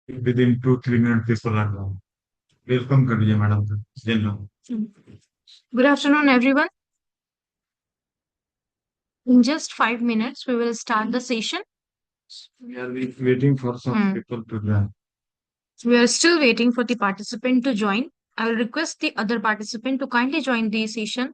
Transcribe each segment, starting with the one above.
within 2 3 minutes people are gone. Welcome करिए madam Jin Good afternoon, everyone. In just 5 minutes, we will start the session. we are waiting for some people to join. We are still waiting for the participant to join. I will request the other participant to kindly join the session.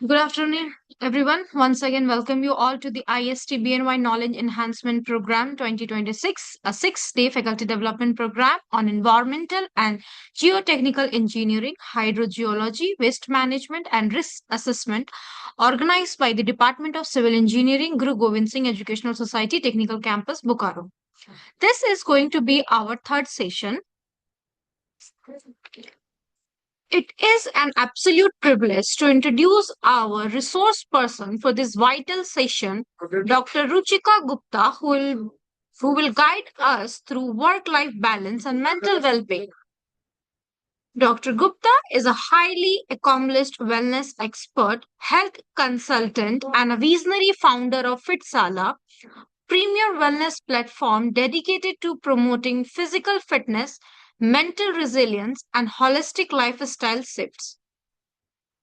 Good afternoon, everyone. Once again, welcome you all to the ISTBNY Knowledge Enhancement Program 2026, a 6-day faculty development program on environmental and geotechnical engineering, hydrogeology, waste management, and risk assessment, organized by the Department of Civil Engineering, Guru Govind Singh Educational Society, Technical Campus, Bokaro. This is going to be our third session. It is an absolute privilege to introduce our resource person for this vital session, Dr. Ruchika Gupta, who will guide us through work-life balance and mental well-being. Dr. Gupta is a highly accomplished wellness expert, health consultant, and a visionary founder of Fitsala, premier wellness platform dedicated to promoting physical fitness, mental resilience, and holistic lifestyle shifts.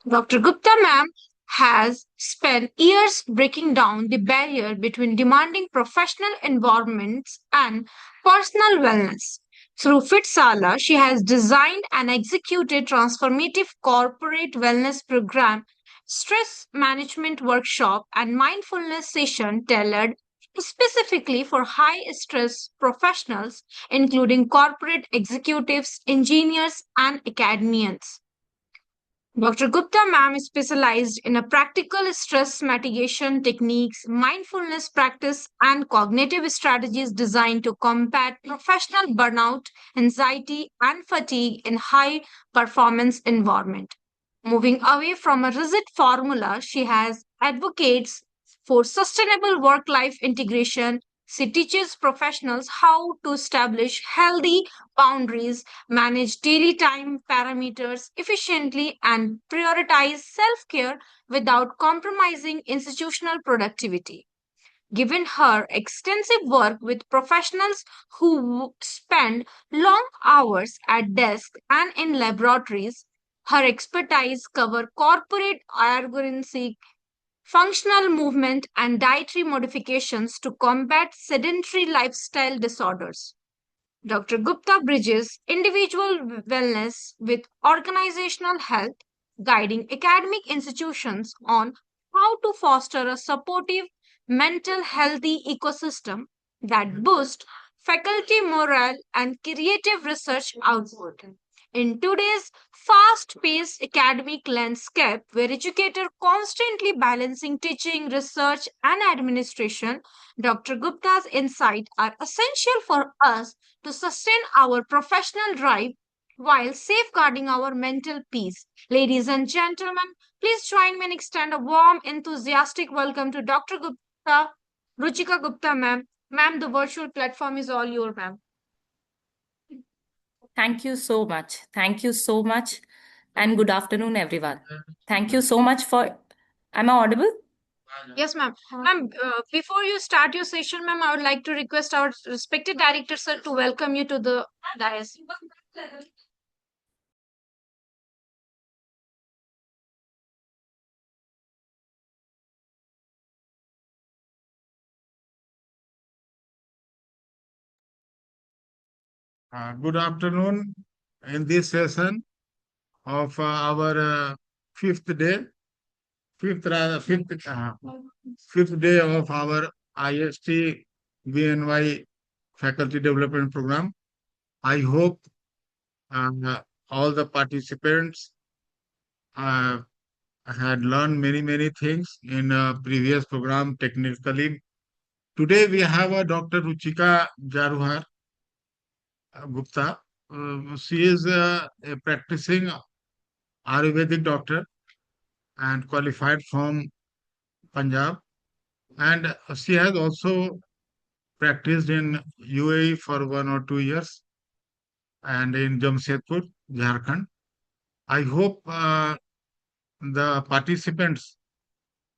Dr. Gupta ma'am has spent years breaking down the barrier between demanding professional environments and personal wellness. Through Fitsala, she has designed and executed transformative corporate wellness program, stress management workshop, and mindfulness session tailored specifically for high stress professionals, including corporate executives, engineers, and academians. Dr. Gupta ma'am is specialized in a practical stress mitigation techniques, mindfulness practice, and cognitive strategies designed to combat professional burnout, anxiety, and fatigue in high performance environment. Moving away from a rigid formula, she has advocates for sustainable work-life integration, She teaches professionals how to establish healthy boundaries, manage daily time parameters efficiently, and prioritize self care without compromising institutional productivity. Given her extensive work with professionals who spend long hours at desks and in laboratories, her expertise cover corporate ergonomics, functional movement, and dietary modifications to combat sedentary lifestyle disorders. Dr. Gupta bridges individual wellness with organizational health, guiding academic institutions on how to foster a supportive, mental healthy ecosystem that boosts faculty morale and creative research output. In today's fast-paced academic landscape, where educators constantly balancing teaching, research, and administration, Dr. Gupta's insights are essential for us to sustain our professional drive while safeguarding our mental peace. Ladies and gentlemen, please join me and extend a warm, enthusiastic welcome to Dr. Gupta, Ruchika Gupta, ma'am. Ma'am, the virtual platform is all yours, ma'am. Thank you so much. Thank you so much. And good afternoon, everyone. Thank you so much for. Am I audible? Yes, ma'am. Ma'am, before you start your session, ma'am, I would like to request our respected director, sir, to welcome you to the dais. Good afternoon. In this session of our fifth day, fifth day of our IST BNY Faculty Development Program. I hope all the participants uh, had learned many things in previous program technically. Today we have a Dr. Ruchika Jaruhar Gupta. She is a practicing Ayurvedic doctor and qualified from Punjab. And she has also practiced in UAE for 1 or 2 years and in Jamshedpur, Jharkhand. I hope the participants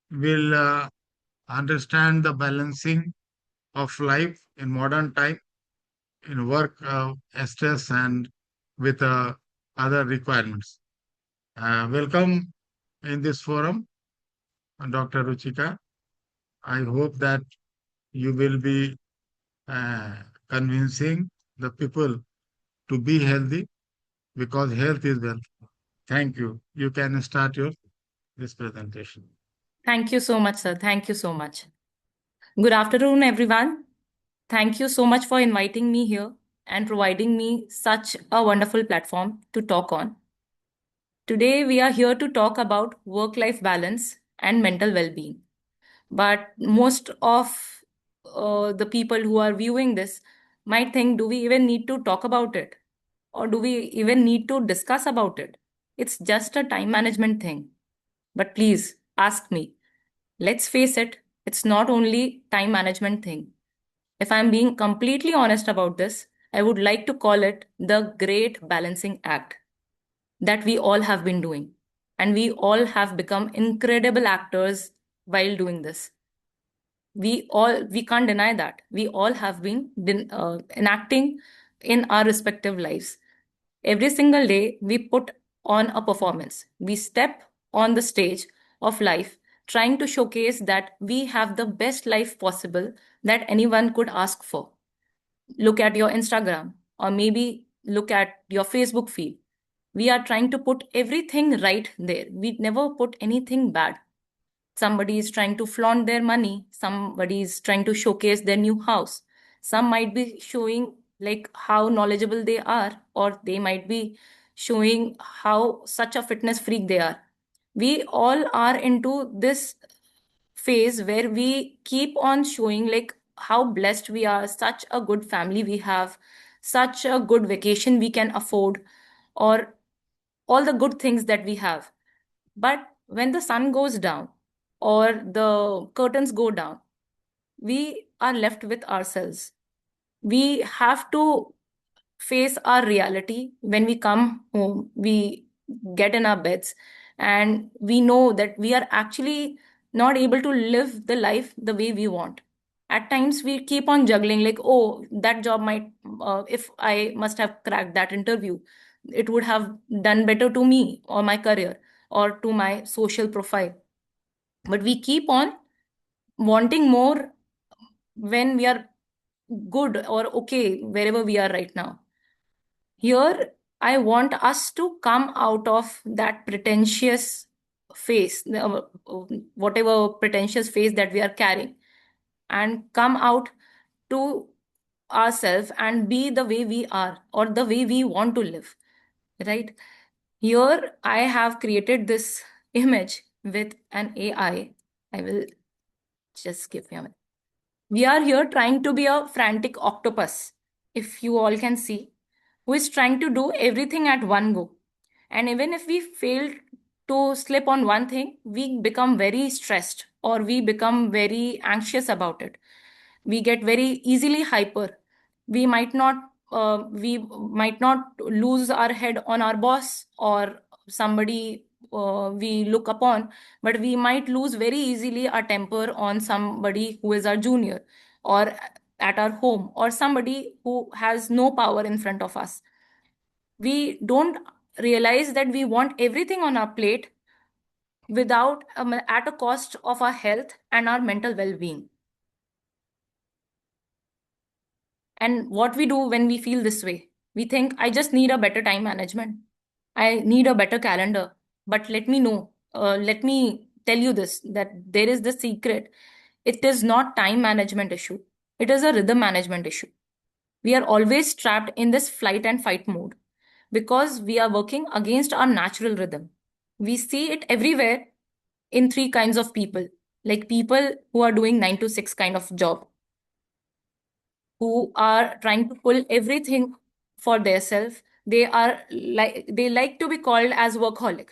will understand the balancing of life in modern time, in work stress and with other requirements. Welcome in this forum, Dr. Ruchika. I hope that you will be uh, convincing the people to be healthy because health is wealth. Thank you. You can start your this presentation. Thank you so much, sir. Thank you so much. Good afternoon, everyone. Thank you so much for inviting me here and providing me such a wonderful platform to talk on. Today, we are here to talk about work life balance and mental well being. But most of the people who are viewing this might think, do we even need to talk about it? Or do we even need to discuss about it? It's just a time management thing. But please ask me. Let's face it, it's not only time management thing. If I'm being completely honest about this, I would like to call it the great balancing act that we all have been doing. And we all have become incredible actors while doing this. We can't deny that. We all have been enacting in our respective lives. Every single day, we put on a performance. We step on the stage of life trying to showcase that we have the best life possible that anyone could ask for. Look at your Instagram or maybe look at your Facebook feed. We are trying to put everything right there. We never put anything bad. Somebody is trying to flaunt their money. Somebody is trying to showcase their new house. Some might be showing like how knowledgeable they are, or they might be showing how such a fitness freak they are. We all are into this phase where we keep on showing like how blessed we are, such a good family we have, such a good vacation we can afford, or all the good things that we have. But when the sun goes down or the curtains go down, we are left with ourselves. We have to face our reality. When we come home, we get in our beds, and we know that we are actually not able to live the life the way we want. At times we keep on juggling, like, oh, that job might, if I must have cracked that interview, it would have done better to me or my career or to my social profile. But we keep on wanting more when we are good or okay wherever we are right now. Here, I want us to come out of that pretentious face, whatever pretentious face that we are carrying, and come out to ourselves and be the way we are or the way we want to live, right? Here, I have created this image with an AI. I will just give you a minute. We are here trying to be a frantic octopus, if you all can see, who is trying to do everything at one go. And even if we fail to slip on one thing, we become very stressed or we become very anxious about it. We get very easily hyper. We might not lose our head on our boss or somebody we look upon, but we might lose very easily our temper on somebody who is our junior or at our home or somebody who has no power in front of us. We don't realize that we want everything on our plate without at a cost of our health and our mental well-being. And what we do when we feel this way, we think, I just need a better time management. I need a better calendar. But let me tell you this, that there is the secret. It is not time management issue. It is a rhythm management issue. We are always trapped in this flight and fight mode because we are working against our natural rhythm. We see it everywhere in three kinds of people, like people who are doing 9 to 6 kind of job, who are trying to pull everything for themselves. They like to be called as workaholic,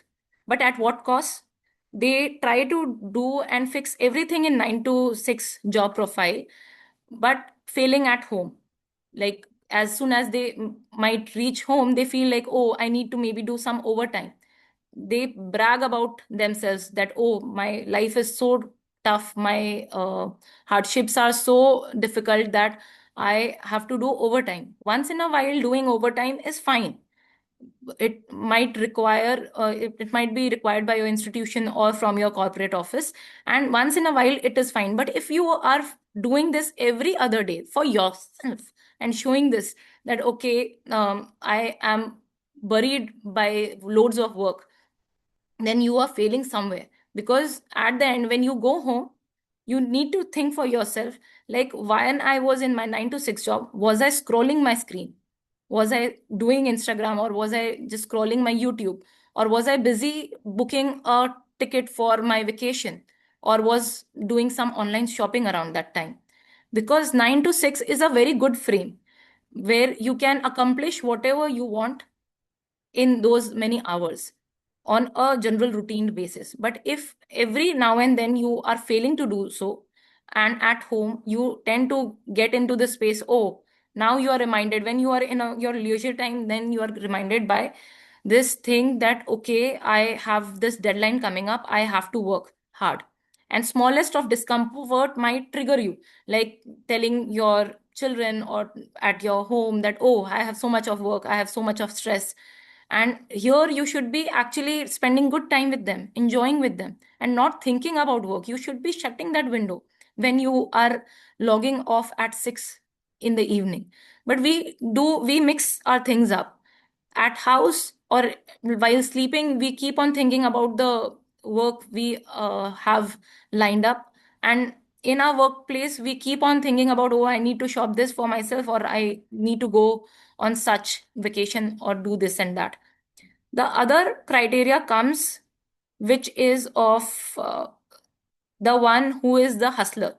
but at what cost? They try to do and fix everything in 9 to 6 job profile, but failing at home. Like as soon as they might reach home, they feel like, oh, I need to maybe do some overtime. They brag about themselves that, oh, my life is so tough, my hardships are so difficult that I have to do overtime. Once in a while doing overtime is fine. It might be required by your institution or from your corporate office, and once in a while it is fine. But if you are doing this every other day for yourself and showing this, that okay, I am buried by loads of work, then you are failing somewhere. Because at the end, when you go home, you need to think for yourself, like, when I was in my 9 to 6 job, was I scrolling my screen? Was I doing Instagram, or was I just scrolling my YouTube? Or was I busy booking a ticket for my vacation, or was doing some online shopping around that time? Because 9 to 6 is a very good frame where you can accomplish whatever you want in those many hours on a general routine basis. But if every now and then you are failing to do so, and at home you tend to get into the space, oh, now you are reminded when you are in your leisure time, then you are reminded by this thing that, okay, I have this deadline coming up, I have to work hard. And smallest of discomfort might trigger you, like telling your children or at your home that, oh, I have so much of work, I have so much of stress. And here you should be actually spending good time with them, enjoying with them, and not thinking about work. You should be shutting that window when you are logging off at 6 in the evening. But we mix our things up. At house or while sleeping, we keep on thinking about the work we have lined up. And in our workplace, we keep on thinking about, oh, I need to shop this for myself, or I need to go on such vacation or do this and that. The other criteria comes, which is of the one who is the hustler.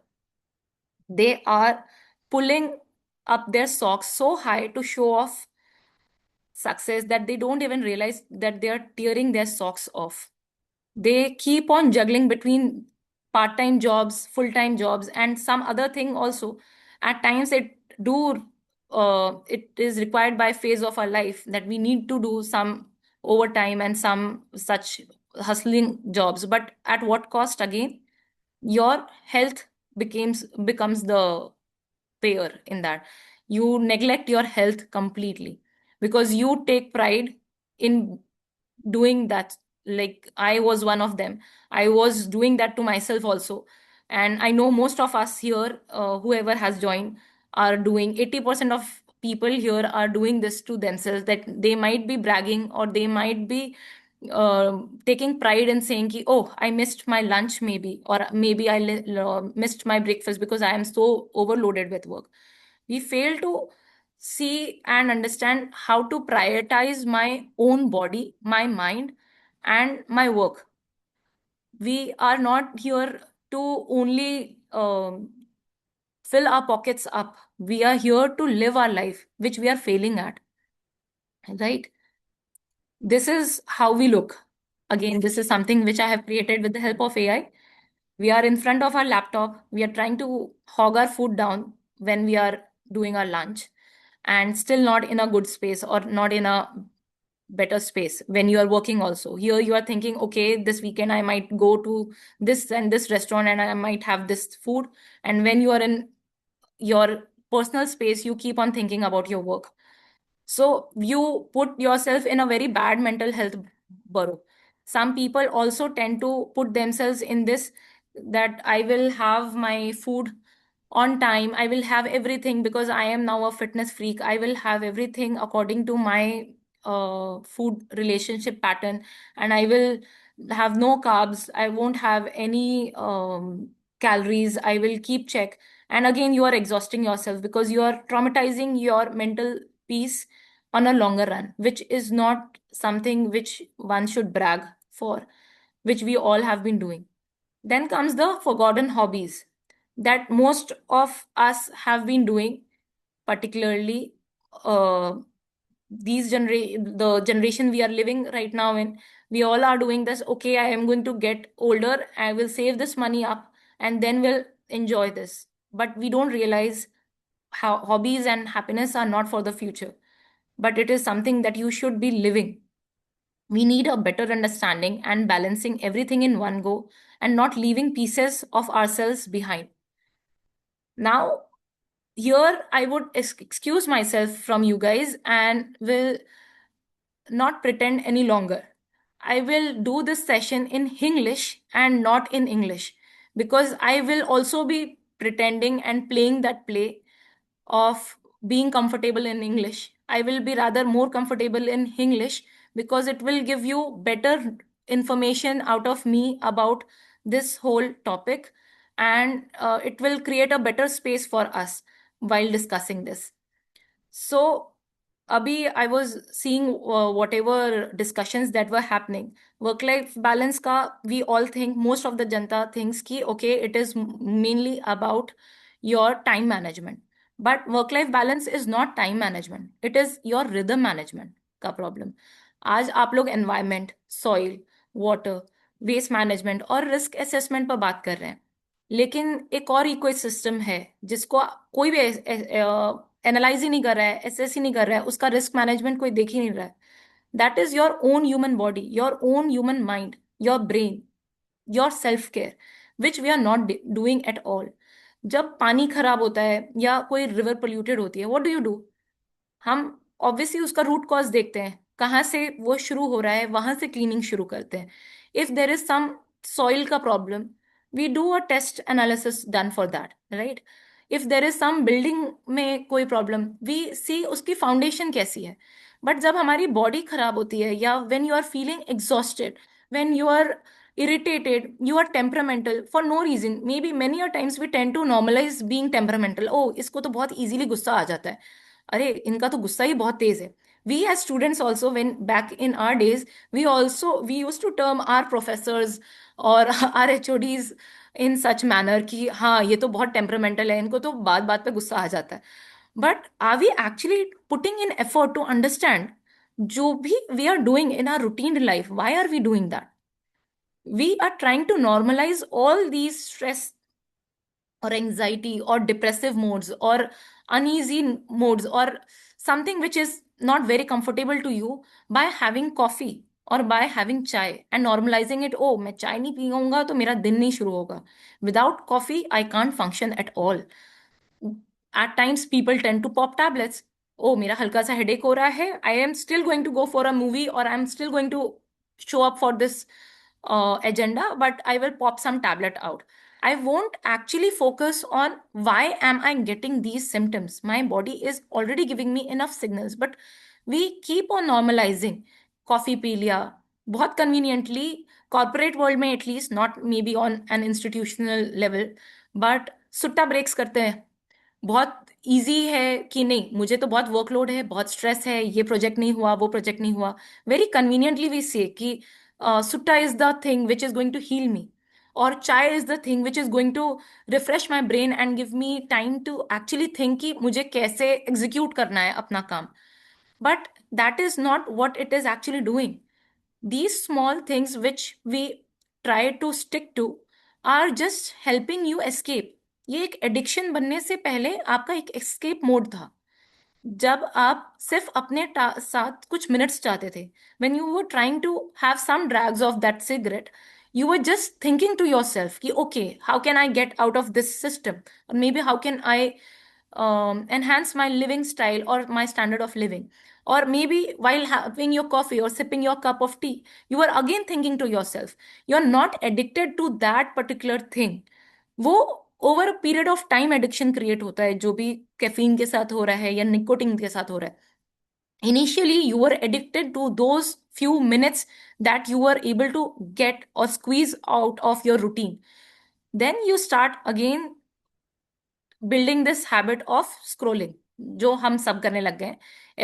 They are pulling up their socks so high to show off success that they don't even realize that they are tearing their socks off. They keep on juggling between part-time jobs, full-time jobs, and some other thing also. At times it is required by phase of our life that we need to do some overtime and some such hustling jobs. But at what cost again? Your health becomes the payer in that. You neglect your health completely because you take pride in doing that. Like I was one of them. I was doing that to myself also. And I know most of us here, whoever has joined, are doing 80% of people here are doing this to themselves, that they might be bragging or they might be taking pride in saying ki, oh, I missed my lunch maybe, or maybe missed my breakfast because I am so overloaded with work. We fail to see and understand how to prioritize my own body, my mind, and my work. We are not here to only fill our pockets up. We are here to live our life, which we are failing at, right? This is how we look. Again, this is something which I have created with the help of AI. We are in front of our laptop. We are trying to hog our food down when we are doing our lunch, and still not in a good space or not in a better space when you are working also. Here you are thinking, okay, this weekend I might go to this and this restaurant and I might have this food. And when you are in your personal space, you keep on thinking about your work. So you put yourself in a very bad mental health burrow. Some people also tend to put themselves in this, that I will have my food on time. I will have everything because I am now a fitness freak. I will have everything according to my food relationship pattern, and I will have no carbs. I won't have any calories. I will keep check. And again, you are exhausting yourself because you are traumatizing your mental peace on a longer run, which is not something which one should brag for, which we all have been doing. Then comes the forgotten hobbies that most of us have been doing, particularly uh, the generation we are living right now in. We all are doing this. Okay, I am going to get older. I will save this money up, and then we'll enjoy this. But we don't realize how hobbies and happiness are not for the future, but it is something that you should be living. We need a better understanding and balancing everything in one go and not leaving pieces of ourselves behind. Now, here I would excuse myself from you guys and will not pretend any longer. I will do this session in English and not in English, because I will also be pretending and playing that play of being comfortable in English. I will be rather more comfortable in English because it will give you better information out of me about this whole topic, and it will create a better space for us while discussing this. So, Abhi, I was seeing whatever discussions that were happening. Work-life balance ka, we all think, most of the janta thinks ki, okay, it is mainly about your time management. But work-life balance is not time management. It is your rhythm management का problem. आज आप लोग environment, soil, water, waste management और risk assessment पर बात कर रहे हैं. लेकिन एक और इकोसिस्टम है जिसको कोई भी एनालाइज ही नहीं कर रहा है, एसेस ही नहीं कर रहा है, उसका रिस्क मैनेजमेंट कोई देख ही नहीं रहा है. That is your own human body, your own human mind, your brain, your self care, which we are not doing at all. जब पानी खराब होता है या कोई रिवर पोल्यूटेड होती है, व्हाट डू यू डू? हम ऑब्वियसली उसका रूट कॉज देखते हैं, कहाँ से वो शुरू हो रहा है, वहां से क्लीनिंग शुरू करते हैं. If there is some soil का problem, we do a test analysis done for that, right? If there is some building में कोई प्रॉब्लम, वी सी उसकी फाउंडेशन कैसी है. बट जब हमारी बॉडी खराब होती है, या when you are feeling exhausted, when you are irritated, you are temperamental for no reason, maybe many a times we tend to normalize being temperamental. oh, इसको तो बहुत easily गुस्सा आ जाता है, अरे इनका तो गुस्सा ही बहुत तेज है. We as students also, when back in our days, we used to term our professors or our HODs in such manner कि हाँ ये तो बहुत temperamental है, इनको तो बात बात पे गुस्सा आ जाता है. But are we actually putting in effort to understand जो भी we are doing in our routine life, why are we doing that? we are trying to normalize all these stress or anxiety or depressive modes or uneasy modes or something which is not very comfortable to you by having coffee or by having chai and normalizing it. Oh, मैं चाय नहीं पीऊंगा तो मेरा दिन नहीं शुरू होगा. Without coffee I can't function at all. At times people tend to pop tablets. Oh, मेरा हल्का सा headache हो रहा है, I am still going to go for a movie or I'm still going to show up for this agenda, but I will pop some tablet out. I won't actually focus on why am I getting these symptoms. My body is already giving me enough signals, but we keep on normalizing. Coffee P लिया, बहुत conveniently, corporate world में at least, not maybe on an institutional level, but Sutta breaks करते हैं. बहुत easy है कि नहीं, मुझे तो बहुत वर्कलोड है, बहुत स्ट्रेस है, ये प्रोजेक्ट नहीं हुआ, वो प्रोजेक्ट नहीं हुआ. वेरी कन्वीनियंटली वी से कि सुट्टा is the thing which is going to heal me, और chai is the thing which is going to refresh my brain and give me time to actually think कि मुझे कैसे execute करना है अपना काम. But that is not what it is actually doing. These small things which we try to stick to are just helping you escape. ये एक addiction बनने से पहले आपका एक एस्केप मोड था, जब आप सिर्फ अपने साथ कुछ मिनट्स चाहते थे. when you were trying to have some drags of that cigarette, you were just thinking to yourself कि okay, how can I get out of this system, or maybe how can I enhance my living style or my standard of living. Or maybe while having your coffee or sipping your cup of tea, you are again thinking to yourself, you're not addicted to that particular thing. वो over a period of time addiction create होता है, जो भी caffeine के साथ हो रहा है या निकोटिन के साथ हो रहा है. Initially you were addicted to those few minutes that you were able to get or squeeze out of your routine. Then you start again building this habit of scrolling, जो हम सब करने लग गए.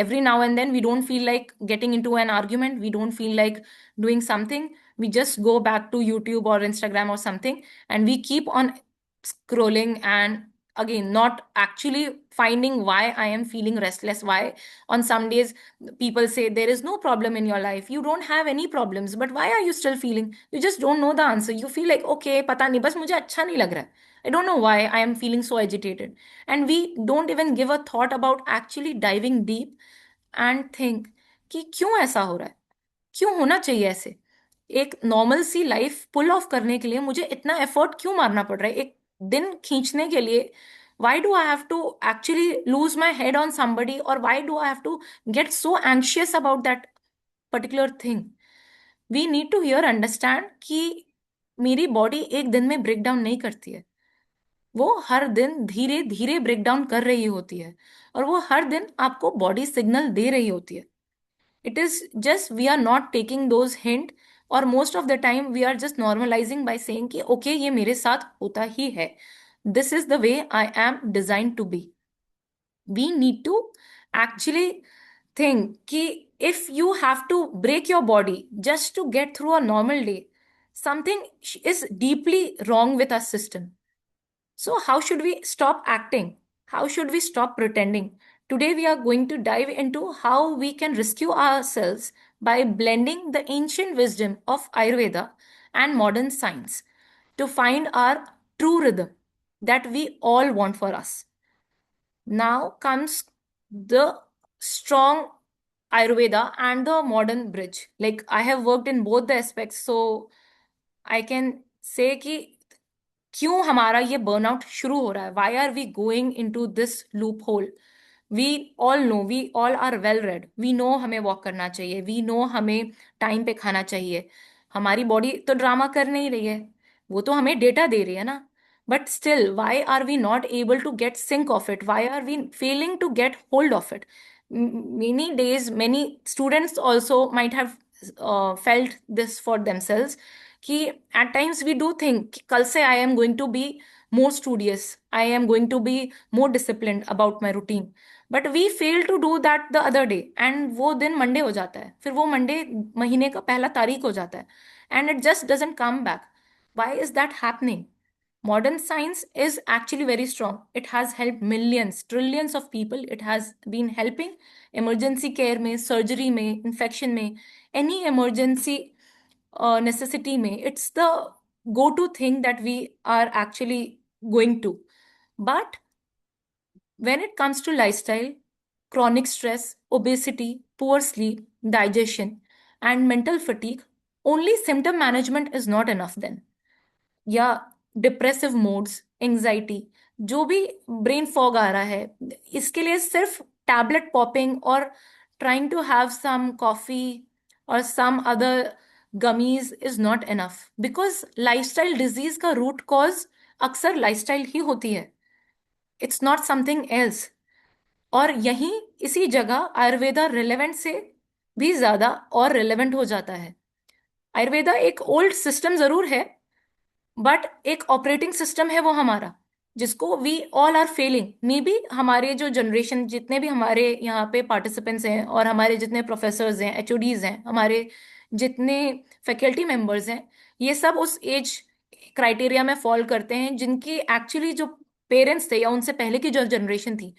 Every now and then we don't feel like getting into an argument, we don't feel like doing something, we just go back to YouTube or Instagram or something, and we keep on scrolling, and again not actually finding why I am feeling restless. Why on some days people say there is no problem in your life, you don't have any problems, but why are you still feeling? You just don't know the answer. You feel like okay, पता नहीं, बस मुझे अच्छा नहीं लग रहा है. I don't know why I am feeling so agitated. And we don't even give a thought about actually diving deep and think कि क्यों ऐसा हो रहा है, क्यों होना चाहिए ऐसे. एक नॉर्मल सी लाइफ पुल ऑफ करने के लिए मुझे इतना एफर्ट क्यों मारना पड़ रहा है, एक दिन खींचने के लिए. why do I have to actually lose my head on somebody, or why do I have to get so anxious about that particular thing? We need to here understand कि मेरी बॉडी एक दिन में ब्रेक डाउन नहीं करती है, वो हर दिन धीरे धीरे ब्रेक डाउन कर रही होती है, और वो हर दिन आपको बॉडी सिग्नल दे रही होती है. It is just we are not taking those hint, और most of the time we are just normalizing by saying कि ओके, ये मेरे साथ होता ही है, this is the way I am design to be. we need to actually think कि if you have to break your body just to get through a normal day, something is deeply wrong with our system. So, how should we stop acting? How should we stop pretending? Today, we are going to dive into how we can rescue ourselves by blending the ancient wisdom of Ayurveda and modern science to find our true rhythm that we all want for us. Now comes the strong Ayurveda and the modern bridge. Like, I have worked in both the aspects, so I can say कि क्यों हमारा ये burnout शुरू हो रहा है. Why are we going into this loophole. We all know, we all are well read, we know हमें walk करना चाहिए, वी नो हमें टाइम पे खाना चाहिए. हमारी बॉडी तो ड्रामा कर नहीं रही है, वो तो हमें डेटा दे रही है ना. But still why are we not able to get sync of it, why are we failing to get hold of it. Many days many students also might have felt this for themselves कि at times we do think कि कल से I am going to be more studious, I am going to be more disciplined about my routine, but we fail to do that the other day, and वो दिन Monday हो जाता है, फिर वो मंडे महीने का पहला तारीख हो जाता है, and it just doesn't come back. Why is that happening? Modern science is actually very strong. It has helped millions, trillions of people. It has been helping emergency care में, surgery में, infection में, any emergency necessity में, it's the go to thing that we are actually going to. But when it comes to lifestyle, chronic stress, obesity, poor sleep, digestion, and mental fatigue, only symptom management is not enough then. या depressive modes, anxiety, जो भी brain fog आ रहा है, इसके लिए सिर्फ tablet popping और trying to have some coffee और some other gummies is not enough, because lifestyle disease का रूट कॉज अक्सर लाइफस्टाइल ही होती है. It's not something else. और यहीं इसी जगह आयुर्वेदा रिलेवेंट से भी ज्यादा और रिलेवेंट हो जाता है. आयुर्वेदा एक ओल्ड सिस्टम जरूर है, बट एक ऑपरेटिंग सिस्टम है वो हमारा, जिसको we all are failing. Maybe हमारे जो जनरेशन, जितने भी हमारे यहाँ पे पार्टिसिपेंट्स हैं और हमारे जितने प्रोफेसर्स हैं, एचओडीज हैं, हमारे जितने फैकल्टी मेंबर्स हैं, ये सब उस एज क्राइटेरिया में फॉल करते हैं जिनकी एक्चुअली जो पेरेंट्स थे या उनसे पहले की जो जनरेशन थी,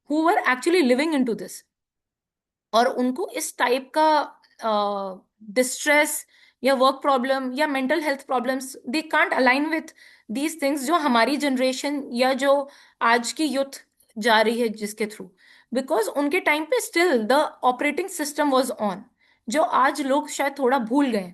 who were actually living into this. और उनको इस टाइप का डिस्ट्रेस या वर्क प्रॉब्लम या mental health problems, they can't align with these things जो हमारी जनरेशन या जो आज की यूथ जा रही है जिसके थ्रू. बिकॉज उनके टाइम पे still the operating system was on, जो आज लोग शायद थोड़ा भूल गए.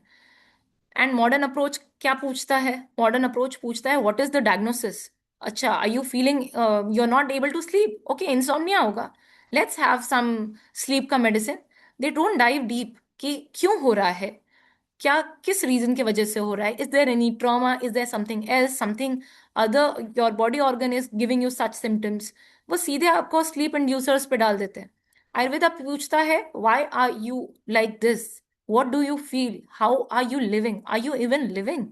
एंड मॉडर्न अप्रोच क्या पूछता है? मॉडर्न अप्रोच पूछता है व्हाट इज द डायग्नोसिस. अच्छा, are you feeling you are not able to sleep? Okay, insomnia होगा, लेट्स हैव सम स्लीप का medicine. They don't dive deep कि क्यों हो रहा है, क्या किस रीजन की वजह से हो रहा है. Is there any trauma, is there something else, something other, your body organ is giving you such symptoms. वो सीधे आपको स्लीप इंड्यूसर्स पे डाल देते हैं. आयुर्वेदा पूछता है why are you like this, what do you feel, how are you living, are you even living.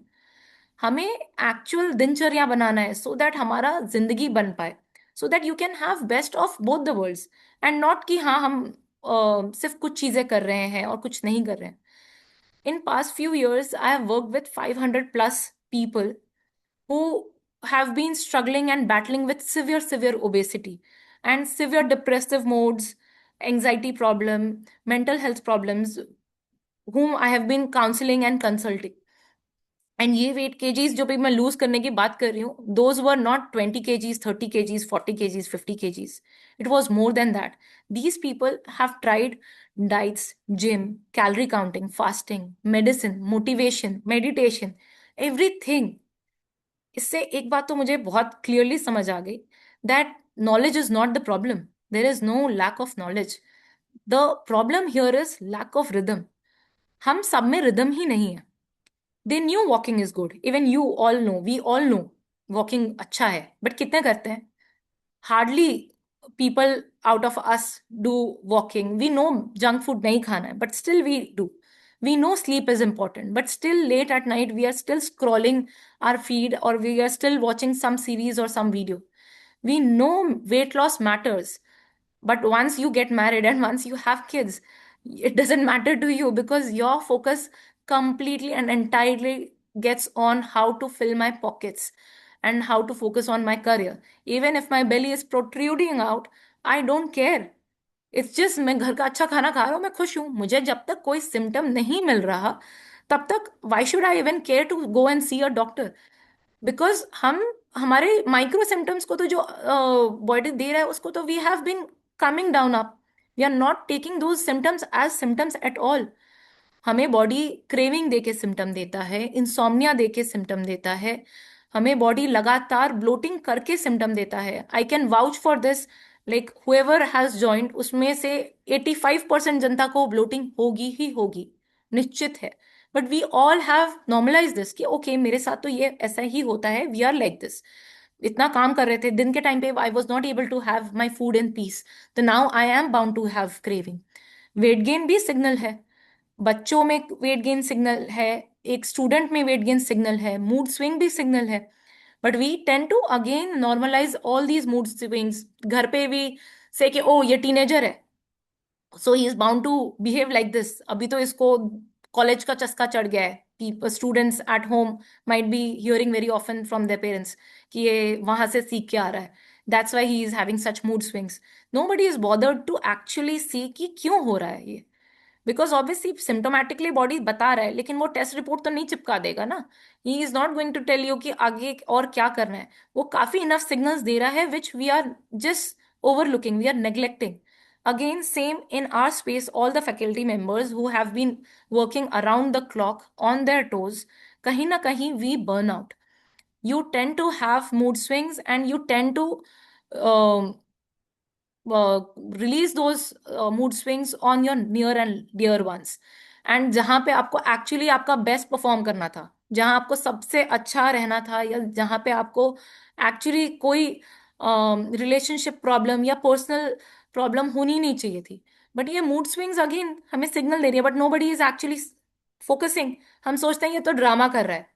हमें एक्चुअल दिनचर्या बनाना है सो दैट हमारा जिंदगी बन पाए, so that you can have best of both the worlds. And not कि हाँ हम सिर्फ कुछ चीजें कर रहे हैं और कुछ नहीं कर रहे हैं. In past few years I have worked with 500 plus people who have been struggling and battling with severe obesity and severe depressive modes, anxiety problem, mental health problems, whom I have been counseling and consulting. And ये wait KGs जो भी मैं loose करने की बात कर रही हूँ, those were not 20 kgs, 30 kgs, 40 kgs, 50 kgs. It was more than that. These people have tried diets, gym, calorie counting, fasting, medicine, motivation, meditation, everything. इससे एक बात तो मुझे बहुत क्लियरली समझ आ गई, that knowledge is not the problem. There is no lack of knowledge. The problem here is lack of rhythm. हम सब में रिदम ही नहीं है. They knew walking is good, even you all know, we all know walking अच्छा है, but कितने करते हैं? Hardly people out of us do walking. We know junk food नहीं खाना है, but still we do. We know sleep is important, but still late at night we are still scrolling our feed, or we are still watching some series or some video. We know weight loss matters, but once you get married and once you have kids, it doesn't matter to you, because your focus completely and entirely gets on how to fill my pockets and how to focus on my career. Even if my belly is protruding out, I don't care. It's just मैं घर का अच्छा खाना खा रहा हूँ, मैं खुश हूँ. मुझे जब तक कोई सिम्टम नहीं मिल रहा, तब तक why should I even care to go and see a doctor? Because हम हमारे माइक्रो सिम्टम्स को तो जो बॉडी दे रहा है उसको तो we have been coming down up. We are not taking those symptoms as symptoms at all. हमें बॉडी क्रेविंग दे के सिम्टम देता है, इंसोम्निया दे के सिम्टम देता है, हमें बॉडी लगातार ब्लोटिंग करके सिम्टम देता है. I can vouch for this. Like whoever has joined, उसमें से 85% जनता को ब्लोटिंग होगी ही होगी, निश्चित है. But we all have normalise this कि ओके मेरे साथ तो ये ऐसा ही होता है, वी आर लाइक दिस. इतना काम कर रहे थे दिन के टाइम पे, I was not able to have my food in peace, तो now I am bound to have craving. Weight gain भी सिग्नल है, बच्चों में वेट गेन सिग्नल है, एक स्टूडेंट में वेट गेन सिग्नल है, मूड स्विंग भी सिग्नल है. But we tend to again normalize all these mood swings. घर पे भी से कि ओ ये टीनेजर है, so he is bound to behave like this. अभी तो इसको कॉलेज का चस्का चढ़ गया है. Students at home might be hearing very often from their parents कि ये वहां से सीख के आ रहा है, that's why he is having such mood swings. Nobody is bothered to actually see कि क्यों हो रहा है ये. बिकॉज ऑब्वियसली सिम्टोमेटिकली बॉडी बता रहा है, लेकिन वो टेस्ट रिपोर्ट तो नहीं चिपका देगा ना. He is not going to tell you कि आगे और क्या करना है. वो काफी इनफ सिग्नल्स दे रहा है which we are just overlooking, we are neglecting. Again, same in our space, all the faculty members who have been working around the clock on their toes, kahin na kahin we burn out. You tend to have mood swings and you tend to um, release those mood swings on your near and dear ones. And जहाँ पे आपको actually आपका best perform करना था, जहाँ आपको सबसे अच्छा रहना था, या जहाँ पे आपको एक्चुअली कोई रिलेशनशिप प्रॉब्लम या पर्सनल प्रॉब्लम होनी नहीं चाहिए थी, बट ये मूड स्विंग्स अगेन हमें सिग्नल दे रही है, but nobody is actually focusing. हम सोचते हैं ये तो ड्रामा कर रहा है.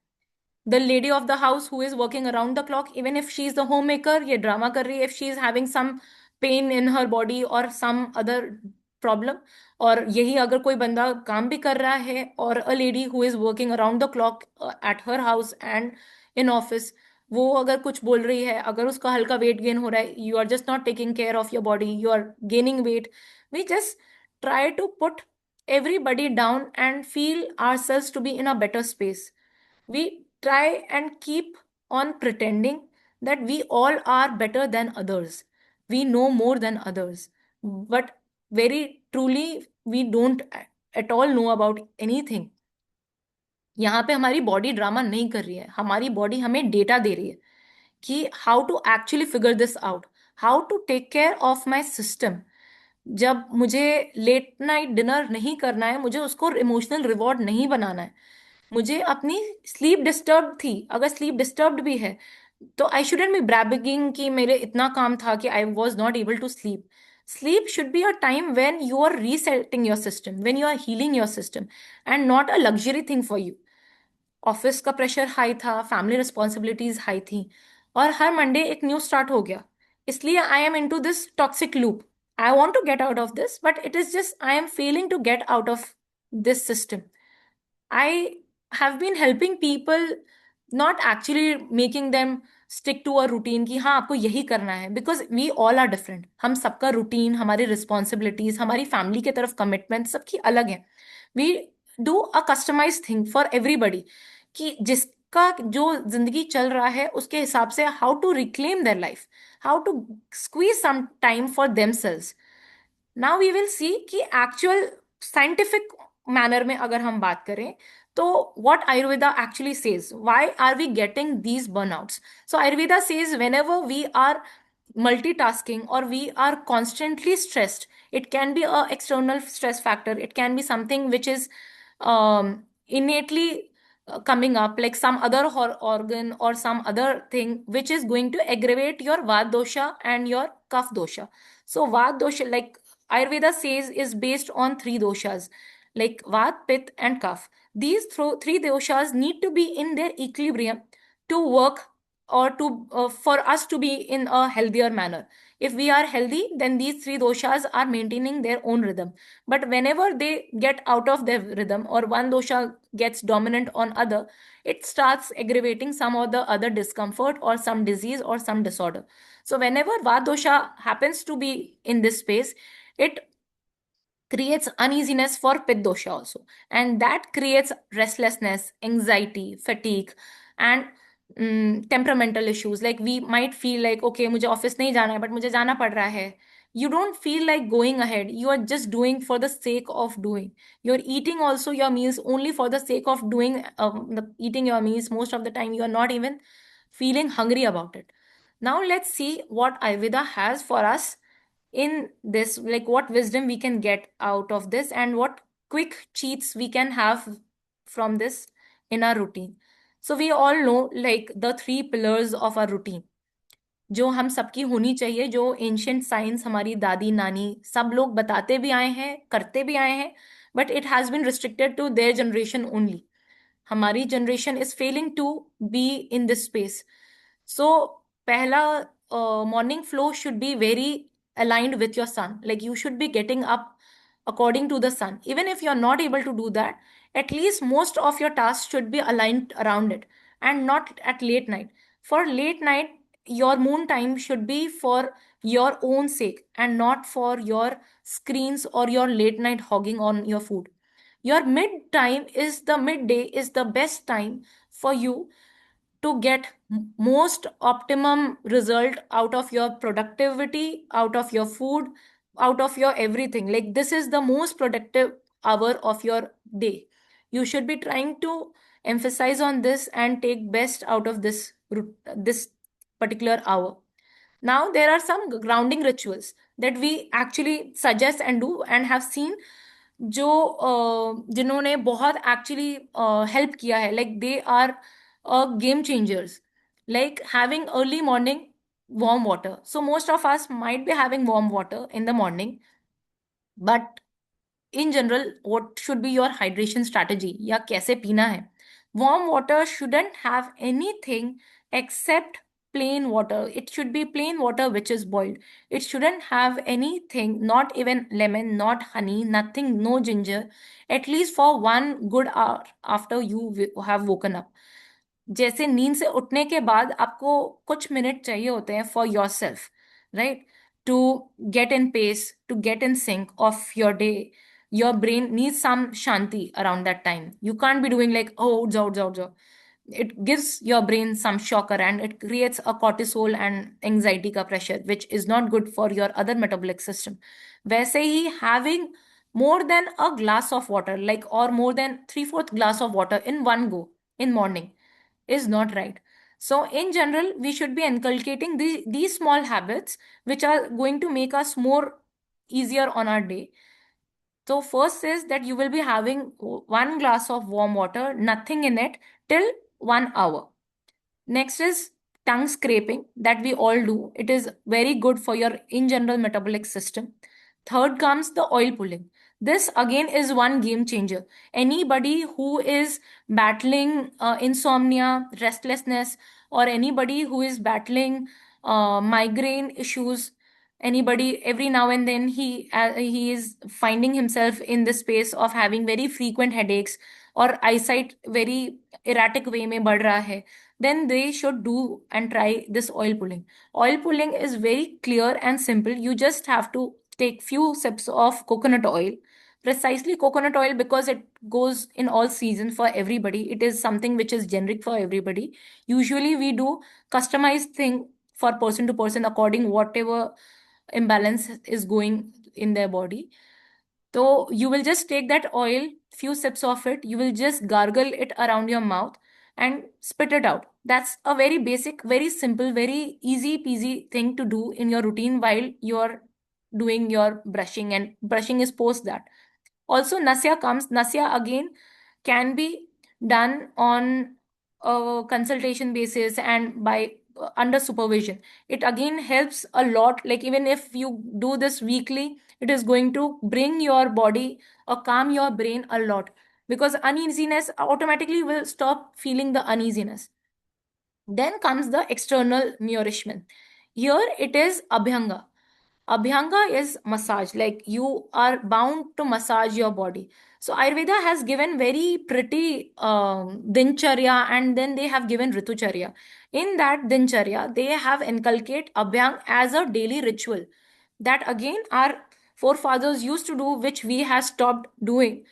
The lady of the house who is working around the clock, even if she is the homemaker, ये ड्रामा कर रही है. If she is having some pain in her body or some other problem, और यही अगर कोई बंदा काम भी कर रहा है, और a lady who is working around the clock at her house and in office, वो अगर कुछ बोल रही है, अगर उसका हल्का वेट गेन हो रहा है, you are just not taking care of your body, you are gaining weight. We just try to put everybody down and feel ourselves to be in a better space. We try and keep on pretending that we all are better than others. We know more than others. But very truly, we don't at all know about anything. यहाँ पे हमारी body drama नहीं कर रही है, हमारी body हमें data दे रही है कि how to actually figure this out, how to take care of my system. जब मुझे लेट नाइट डिनर नहीं करना है, मुझे उसको इमोशनल रिवॉर्ड नहीं बनाना है. मुझे अपनी स्लीप डिस्टर्ब थी, अगर स्लीप डिस्टर्ब्ड भी है, तो आई शुडंट बी ब्रैबिंग कि मेरे इतना काम था कि I was not able to sleep. Sleep should be a time when you are resetting your system, when you are healing your system, and not a luxury thing for you. Office का pressure high था, family responsibilities high थी, और हर Monday एक new start हो गया. इसलिए I am into this toxic loop. I want to get out of this, but it is just I am failing to get out of this system. I have been helping people, not actually making them stick to a routine कि हाँ आपको यही करना है, because we all are different. हम सबका routine, हमारी responsibilities, हमारी फैमिली की तरफ कमिटमेंट सबकी अलग है. We do a customized thing for everybody कि जिसका जो जिंदगी चल रहा है उसके हिसाब से how to reclaim their life, how to squeeze some time for themselves. Now we will see कि एक्चुअल साइंटिफिक मैनर में अगर हम बात करें, तो what Ayurveda actually says, why are we getting these burnouts? So Ayurveda says whenever we are multitasking or we are constantly stressed, it can be a external stress factor, it can be something which is innately coming up, like some other organ or some other thing which is going to aggravate your Vata dosha and your Kapha dosha. So Vata dosha, like Ayurveda says, is based on three doshas, like Vata, Pitta, and Kapha. These three doshas need to be in their equilibrium to work, or to for us to be in a healthier manner. If we are healthy, then these three doshas are maintaining their own rhythm. But whenever they get out of their rhythm, or one dosha gets dominant on other, it starts aggravating some or the other discomfort or some disease or some disorder. So whenever Vata dosha happens to be in this space, it creates uneasiness for Pitta dosha also, and that creates restlessness, anxiety, fatigue, and temperamental issues. Like we might feel like, okay, मुझे office नहीं जाना है, but मुझे जाना पड़ रहा है. You don't feel like going ahead. You are just doing for the sake of doing. You're eating also your meals only for the sake of doing. Eating your meals, most of the time you are not even feeling hungry about it. Now let's see what Ayurveda has for us in this, like what wisdom we can get out of this, and what quick cheats we can have from this in our routine. So we all know like the three pillars of our routine, जो हम सबकी होनी चाहिए, जो ancient science हमारी दादी नानी सब लोग बताते भी आए हैं, करते भी आए हैं, but it has been restricted to their generation only. हमारी generation is failing to be in this space. So पहला, morning flow should be very aligned with your sun. Like you should be getting up according to the sun. Even if you're not able to do that, at least most of your tasks should be aligned around it, and not at late night. For late night, your moon time should be for your own sake and not for your screens or your late night hogging on your food. Your midday is the best time for you to get most optimum result out of your productivity, out of your food, out of your everything. Like, this is the most productive hour of your day. You should be trying to emphasize on this and take best out of this particular hour. Now there are some grounding rituals that we actually suggest and do and have seen, जो जिन्होंने बहुत actually help किया है, like they are game changers, like having early morning warm water. So most of us might be having warm water in the morning, but in general, what should be your hydration strategy या कैसे पीना है? Warm water shouldn't have anything except plain water. It should be plain water which is boiled. It shouldn't have anything, not even lemon, not honey, nothing, no ginger, at least for 1 good hour after you have woken up. जैसे नींद से उठने के बाद आपको कुछ minute चाहिए होते हैं for your self, right, to get in pace, to get in sync of your day. Your brain needs some shanti around that time. You can't be doing like, oh, उठ जाओ, उठ जाओ, उठ जाओ. It gives your brain some shocker and it creates a cortisol and anxiety ka pressure, which is not good for your other metabolic system. वैसे ही having more than a glass of water, like, or more than 3/4 glass of water in one go in morning is not right. So in general, we should be inculcating these small habits which are going to make us more easier on our day. So first is that you will be having 1 glass of warm water, nothing in it, till 1 hour. Next is tongue scraping that we all do. It is very good for your in general metabolic system. Third comes the oil pulling. This again is one game changer. Anybody who is battling insomnia, restlessness, or anybody who is battling migraine issues, anybody every now and then he is finding himself in the space of having very frequent headaches or eyesight very erratic way में बढ़ रहा है, then they should do and try this oil pulling. Oil pulling is very clear and simple. You just have to take few sips of coconut oil, precisely coconut oil, because it goes in all season for everybody. It is something which is generic for everybody. Usually we do customized thing for person to person according whatever imbalance is going in their body. So you will just take that oil, few sips of it, you will just gargle it around your mouth and spit it out. That's a very basic, very simple, very easy peasy thing to do in your routine while you're doing your brushing, and brushing is post that. Also, Nasya comes. Nasya again can be done on a consultation basis and by under supervision. It again helps a lot. Like, even if you do this weekly, it is going to bring your body or calm your brain a lot, because uneasiness automatically will stop feeling the uneasiness. Then comes the external nourishment. Here it is Abhyanga. Abhyanga is massage, like you are bound to massage your body. So Ayurveda has given very pretty dincharya, and then they have given ritucharya. In that dincharya, they have inculcate Abhyang as a daily ritual that again our forefathers used to do, which we have stopped doing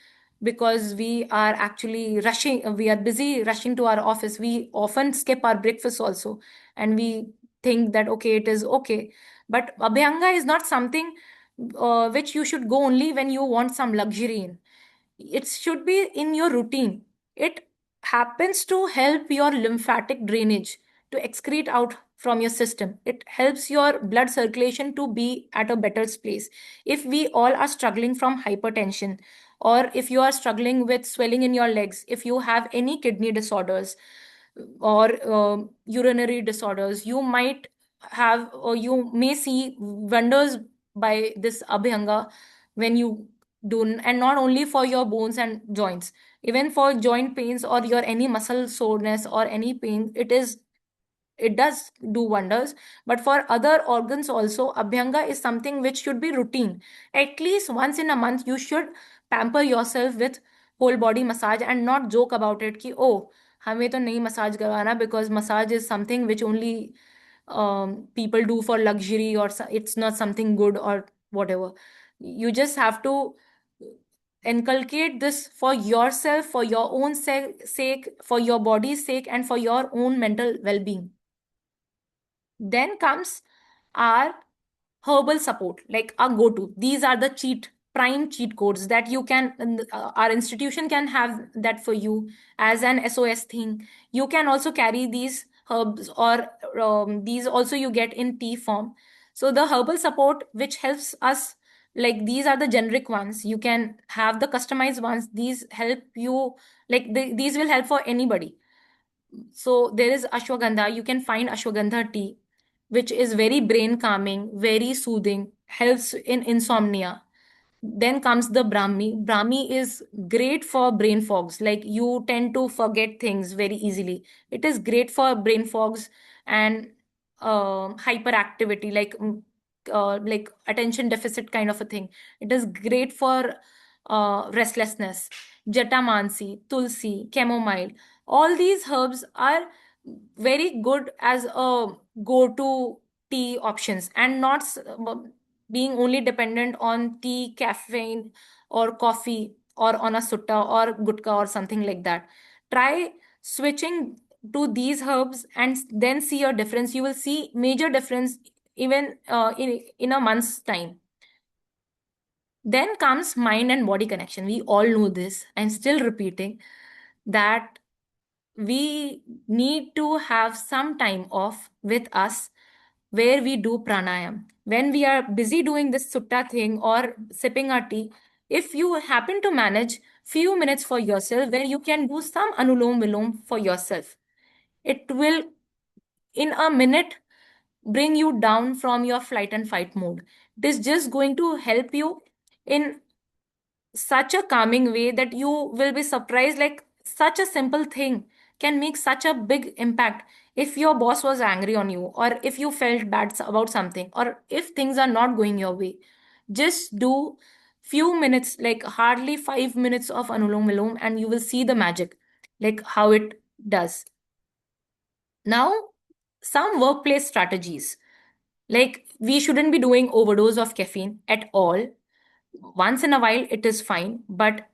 because we are actually rushing, we are busy rushing to our office. We often skip our breakfast also, and we think that okay, it is okay. But Abhyanga is not something which you should go only when you want some luxury in. It should be in your routine. It happens to help your lymphatic drainage to excrete out from your system. It helps your blood circulation to be at a better place. If we all are struggling from hypertension, or if you are struggling with swelling in your legs, if you have any kidney disorders or urinary disorders, you might have, or you may see wonders by this Abhyanga when you do. And not only for your bones and joints, even for joint pains or your any muscle soreness or any pain, it does do wonders. But for other organs also, Abhyanga is something which should be routine. At least once in a month, you should pamper yourself with whole body massage and not joke about it कि oh, हमें तो नहीं massage करवाना, because massage is something which only people do for luxury, or it's not something good or whatever. You just have to inculcate this for yourself, for your own sake, for your body's sake, and for your own mental well-being. Then comes our herbal support, like our go-to. These are the prime cheat codes that you can, our institution can have that for you as an SOS thing. You can also carry these herbs, or these also you get in tea form. So the herbal support which helps us, like these are the generic ones. You can have the customized ones. These help you, like these will help for anybody. So there is ashwagandha. You can find ashwagandha tea, which is very brain calming, very soothing, helps in insomnia. Then comes the Brahmi. Brahmi is great for brain fogs. Like you tend to forget things very easily. It is great for brain fogs and hyperactivity, like attention deficit kind of a thing. It is great for restlessness. Jatamansi, Tulsi, Chamomile. All these herbs are very good as a go-to tea options, and not being only dependent on tea, caffeine, or coffee, or on a sutta or gutka or something like that. Try switching to these herbs and then see a difference. You will see major difference even in a month's time. Then comes mind and body connection. We all know this. I'm still repeating that we need to have some time off with us where we do pranayam. When we are busy doing this sutta thing or sipping our tea, if you happen to manage few minutes for yourself where you can do some anulom vilom for yourself, it will in a minute bring you down from your flight and fight mode. It is just going to help you in such a calming way that you will be surprised, like such a simple thing can make such a big impact. If your boss was angry on you, or if you felt bad about something, or if things are not going your way, just do few minutes, like hardly 5 minutes of anulom vilom, and you will see the magic, like how it does. Now, some workplace strategies, like we shouldn't be doing overdose of caffeine at all. Once in a while it is fine, but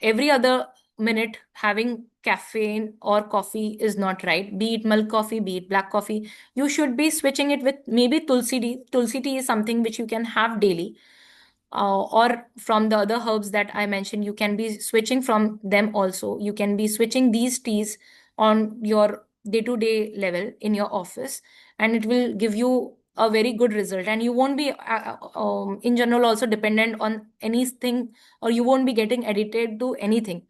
every other minute having caffeine or coffee is not right. Be it milk coffee, be it black coffee, you should be switching it with maybe tulsi tea. Tulsi tea is something which you can have daily, or from the other herbs that I mentioned, you can be switching from them also. You can be switching these teas on your day-to-day level in your office, and it will give you a very good result. And you won't be, in general, also dependent on anything, or you won't be getting addicted to anything.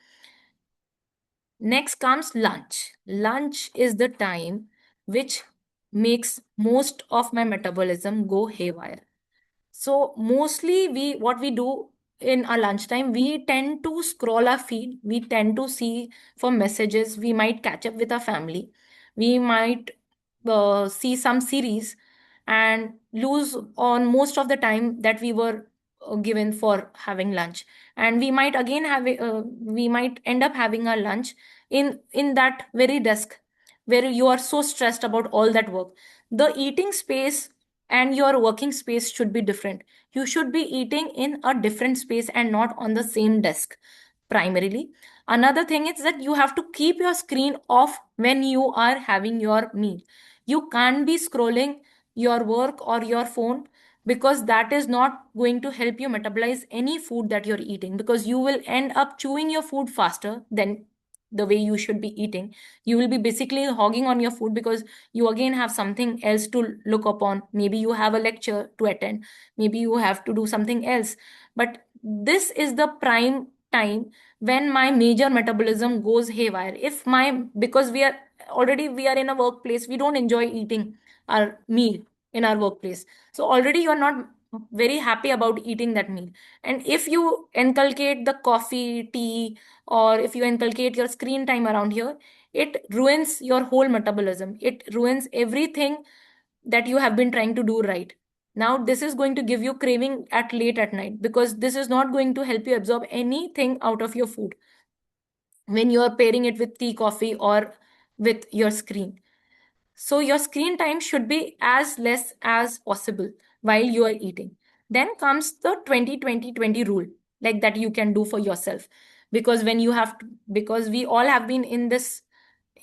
Next comes lunch. Lunch is the time which makes most of my metabolism go haywire. So mostly what we do in our lunchtime, we tend to scroll our feed. We tend to see for messages. We might catch up with our family. We might see some series and lose on most of the time that we were given for having lunch. And we might again we might end up having our lunch in that very desk where you are so stressed about all that work. The eating space and your working space should be different. You should be eating in a different space and not on the same desk primarily. Another thing is that you have to keep your screen off when you are having your meal. You can't be scrolling your work or your phone, because that is not going to help you metabolize any food that you're eating, because you will end up chewing your food faster than the way you should be eating. You will be basically hogging on your food because you again have something else to look upon. Maybe you have a lecture to attend, maybe you have to do something else. But this is the prime time when my major metabolism goes haywire. If my Because we are in a workplace, we don't enjoy eating our meal in our workplace, so already you're not very happy about eating that meal. And if you inculcate the coffee, tea, or if you inculcate your screen time around here, it ruins your whole metabolism. It ruins everything that you have been trying to do right. Now, this is going to give you craving at late at night, because this is not going to help you absorb anything out of your food when you are pairing it with tea, coffee, or with your screen. So your screen time should be as less as possible while you are eating. Then comes the 20-20-20 rule, like that you can do for yourself. Because when you have to, because we all have been in this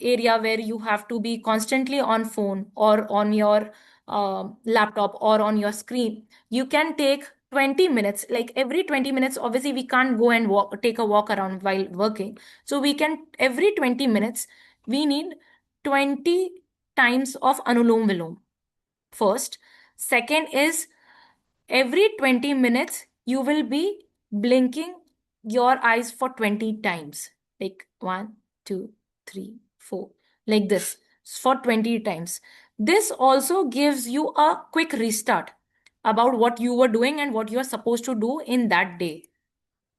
area where you have to be constantly on phone or on your laptop or on your screen, you can take 20 minutes, like every 20 minutes. Obviously we can't go and take a walk around while working, so we can every 20 minutes we need 20 times of Anulom Vilom. First. Second is every 20 minutes you will be blinking your eyes for 20 times. Like 1, 2, 3, 4. Like this for 20 times. This also gives you a quick restart about what you were doing and what you are supposed to do in that day.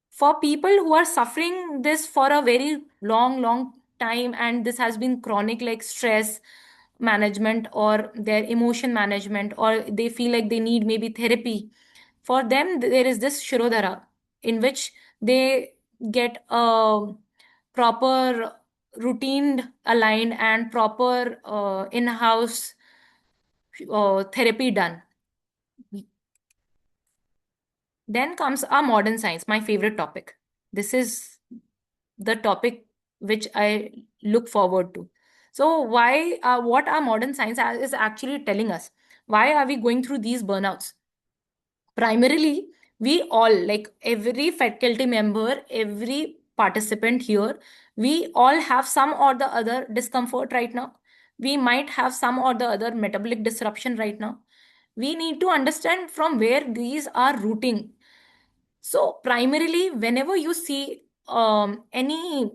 For people who are suffering this for a very long time, and this has been chronic, like stress management or their emotion management, or they feel like they need maybe therapy, for them there is this Shirodhara in which they get a proper routine aligned and proper in-house therapy done. Then comes our modern science, my favorite topic. This is the topic which I look forward to. So why what our modern science is actually telling us? Why are we going through these burnouts? Primarily, we all, like every faculty member, every participant here, we all have some or the other discomfort right now. We might have some or the other metabolic disruption right now. We need to understand from where these are rooting. So primarily, whenever you see any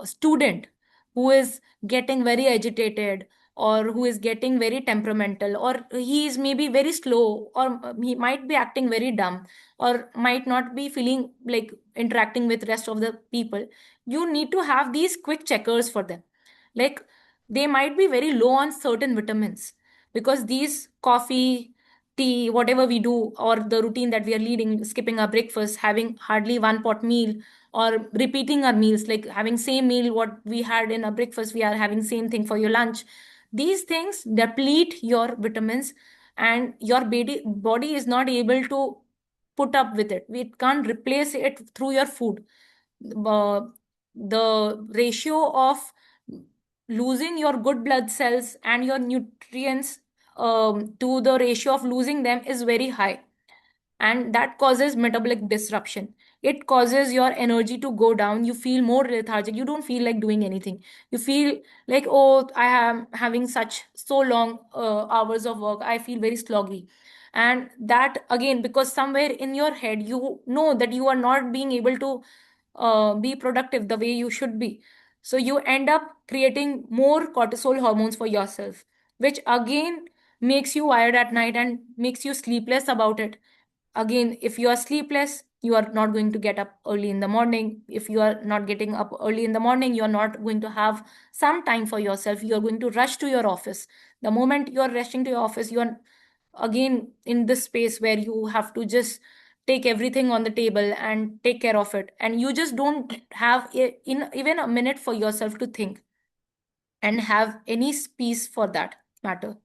student who is getting very agitated, or who is getting very temperamental, or he is maybe very slow, or he might be acting very dumb, or might not be feeling like interacting with rest of the people, you need to have these quick checkers for them. Like they might be very low on certain vitamins, because these coffee, tea, whatever we do, or the routine that we are leading, skipping our breakfast, having hardly one pot meal, or repeating our meals, like having same meal what we had in our breakfast, we are having same thing for your lunch. These things deplete your vitamins, and your body is not able to put up with it. We can't replace it through your food. uh, the ratio of losing your good blood cells and your nutrients to the ratio of losing them is very high, and that causes metabolic disruption. It causes your energy to go down. You feel more lethargic. You don't feel like doing anything. You feel like, oh, I am having such so long hours of work, I feel very sloggy. And that again, because somewhere in your head you know that you are not being able to be productive the way you should be. So you end up creating more cortisol hormones for yourself, which again makes you wired at night and makes you sleepless about it. Again, if you are sleepless, you are not going to get up early in the morning. If you are not getting up early in the morning, you are not going to have some time for yourself. You are going to rush to your office. The moment you are rushing to your office, you are again in this space where you have to just take everything on the table and take care of it, and you just don't have in even a minute for yourself to think and have any peace for that matter.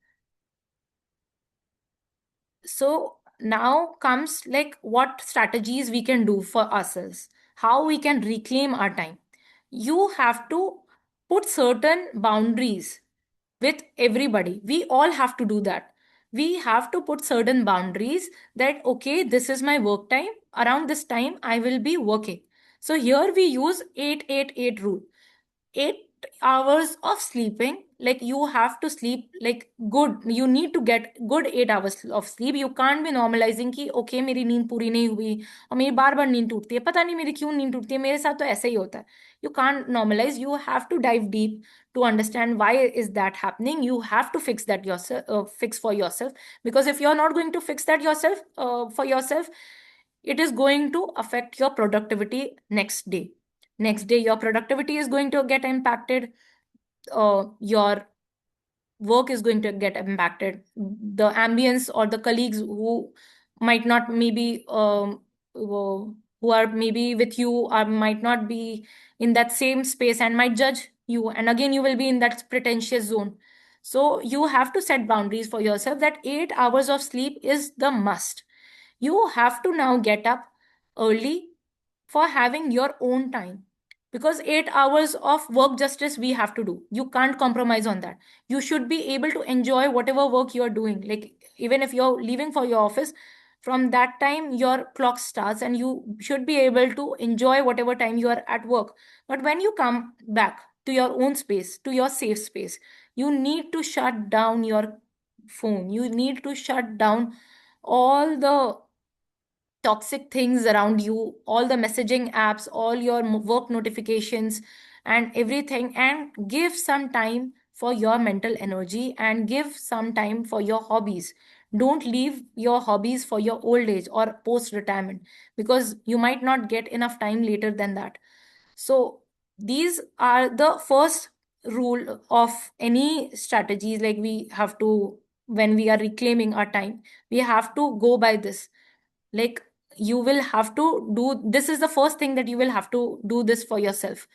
So now comes like what strategies we can do for ourselves, how we can reclaim our time. You have to put certain boundaries with everybody. We all have to do that. We have to put certain boundaries that, okay, this is my work time. Around this time, I will be working. So here we use 8-8-8 rule. 8 hours of sleeping, like you have to sleep like good. You need to get good 8 hours of sleep. You can't be normalizing कि okay मेरी नींद पूरी नहीं हुई और मेरी बार बार नींद टूटती है, पता नहीं मेरी क्यों नींद टूटती है, मेरे साथ तो ऐसा ही होता है. You can't normalize. You have to dive deep to understand why is that happening. You have to fix that yourself, fix for yourself, because if you're not going to fix that yourself, for yourself, it is going to affect your productivity next day. Next day your productivity is going to get impacted. Your work is going to get impacted. The ambience or the colleagues who might not maybe who are maybe with you or might not be in that same space and might judge you, and again you will be in that pretentious zone. So you have to set boundaries for yourself that 8 hours of sleep is the must. You have to now get up early for having your own time, because 8 hours of work justice we have to do. You can't compromise on that. You should be able to enjoy whatever work you're doing. Like, even if you're leaving for your office, from that time your clock starts and you should be able to enjoy whatever time you are at work. But when you come back to your own space, to your safe space, you need to shut down your phone. You need to shut down all the toxic things around you, all the messaging apps, all your work notifications, and everything, and give some time for your mental energy and give some time for your hobbies. Don't leave your hobbies for your old age or post retirement, because you might not get enough time later than that. So these are the first rule of any strategies. Like, we have to, when we are reclaiming our time, we have to go by this. Like, you will have to do this, is the first thing that you will have to do this for yourself.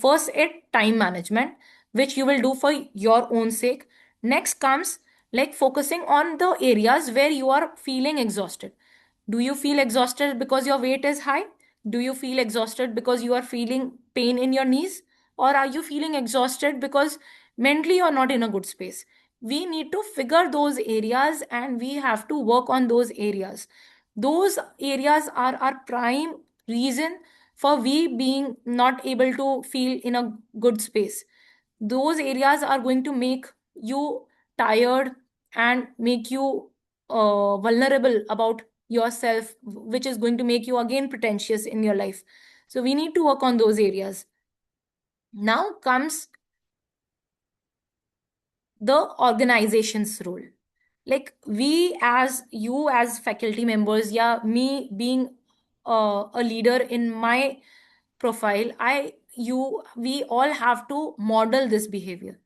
First, time management, which you will do for your own sake. Next comes, like, focusing on the areas where you are feeling exhausted. Do you feel exhausted because your weight is high? Do you feel exhausted because you are feeling pain in your knees? Or are you feeling exhausted because mentally you're not in a good space? We need to figure those areas and we have to work on those areas. Those areas are our prime reason for we being not able to feel in a good space. Those areas are going to make you tired and make you vulnerable about yourself, which is going to make you again pretentious in your life. So we need to work on those areas. Now comes the organization's role. Like, we, as you as faculty members, yeah, me being a leader in my profile, we all have to model this behavior.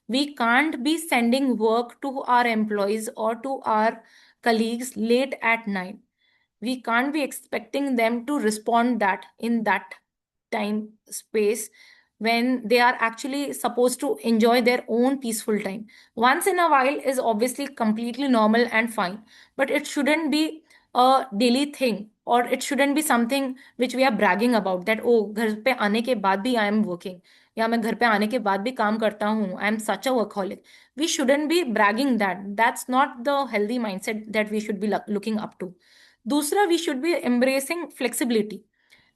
We can't be sending work to our employees or to our colleagues late at night. We can't be expecting them to respond that in that time space when they are actually supposed to enjoy their own peaceful time. Once in a while is obviously completely normal and fine, but it shouldn't be a daily thing, or it shouldn't be something which we are bragging about that, oh, घर पे आने के बाद भी I am working, या मैं घर पे आने के बाद भी काम करता हूँ, I am such a workaholic. We shouldn't be bragging that. That's not the healthy mindset that we should be looking up to. दूसरा, we should be embracing flexibility,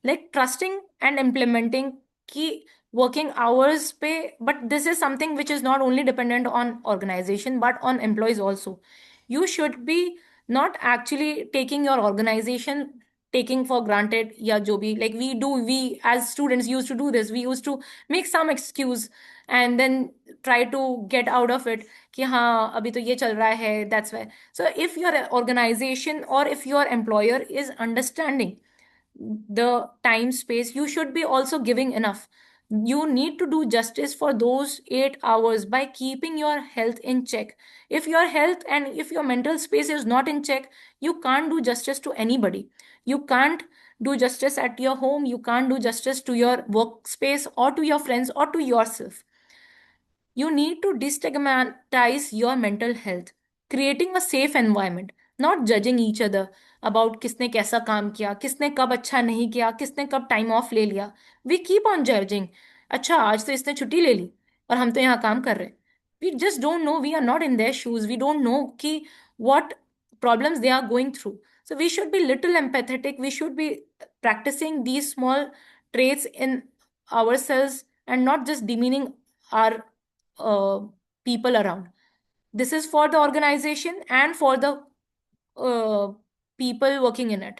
like trusting and implementing key working hours pay. But this is something which is not only dependent on organization but on employees also. You should be not actually taking your organization taking for granted, या जो भी, like, we as students used to do this. We used to make some excuse and then try to get out of it कि हाँ अभी तो ये चल रहा है, that's why. So if your organization or if your employer is understanding the time space, you should be also giving enough. You need to do justice for those 8 hours by keeping your health in check. If your health and if your mental space is not in check, you can't do justice to anybody. You can't do justice at your home, you can't do justice to your workspace or to your friends or to yourself. You need to destigmatize your mental health, creating a safe environment, not judging each other about किसने कैसा काम किया, किसने कब अच्छा नहीं किया, किसने कब टाइम ऑफ ले लिया. We keep on judging. अच्छा, आज तो इसने छुट्टी ले ली और हम तो यहाँ काम कर रहे हैं. We just don't know. We are not in their shoes. We don't know कि what problems they are going through. So we should be little empathetic. We should be practicing these small traits in ourselves and not just demeaning our uh, people around. This is for the organization and for the uh, people working in it.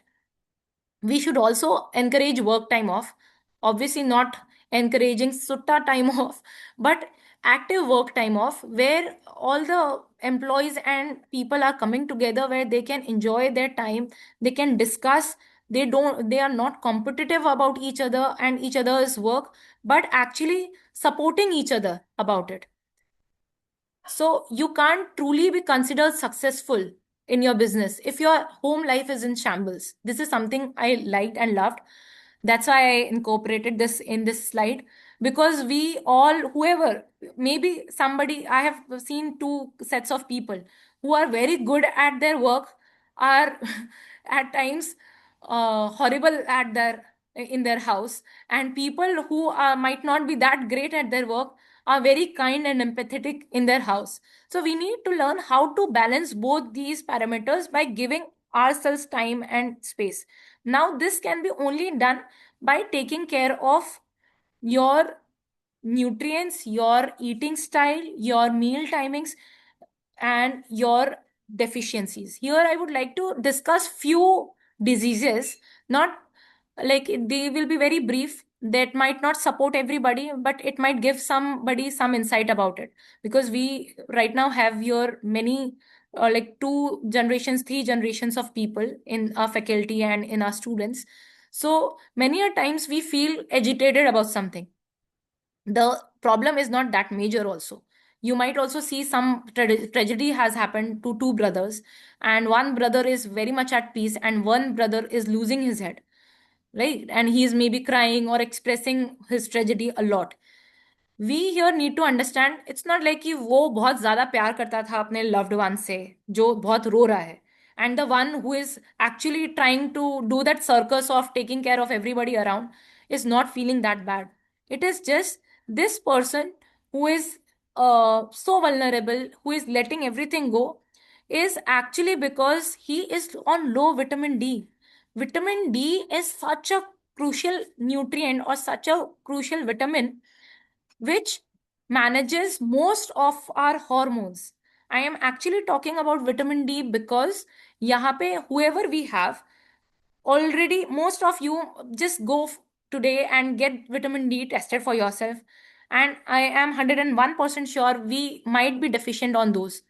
We should also encourage work time off. Obviously, not encouraging sutta time off, but active work time off, where all the employees and people are coming together, where they can enjoy their time, they can discuss. They are not competitive about each other and each other's work, but actually supporting each other about it. So you can't truly be considered successful in your business if your home life is in shambles. This is something I liked and loved. That's why I incorporated this in this slide. because we all, whoever, maybe somebody, I have seen two sets of people who are very good at their work are at times horrible at their in their house, and people who might not be that great at their work are very kind and empathetic in their house. So we need to learn how to balance both these parameters by giving ourselves time and space. Now this can be only done by taking care of your nutrients, your eating style, your meal timings, and your deficiencies. Here I would like to discuss few diseases, not like they will be very brief, that might not support everybody, but it might give somebody some insight about it, because we right now have here many like two generations, three generations of people in our faculty and in our students. So many a times we feel agitated about something. The problem is not that major also. You might also see some tragedy has happened to two brothers, and one brother is very much at peace and one brother is losing his head, right? And he is maybe crying or expressing his tragedy a lot. We here need to understand, it's not like कि वो बहुत ज्यादा प्यार करता था अपने loved one से जो बहुत रो रहा है, and the one who is actually trying to do that circus of taking care of everybody around is not feeling that bad. It is just this person who is so vulnerable, who is letting everything go, is actually because he is on low vitamin D. Vitamin D is such a crucial nutrient or such a crucial vitamin which manages most of our hormones. I am actually talking about vitamin D because यहाँ पे whoever we have, already most of you just go today and get vitamin D tested for yourself, and I am 101% sure we might be deficient on those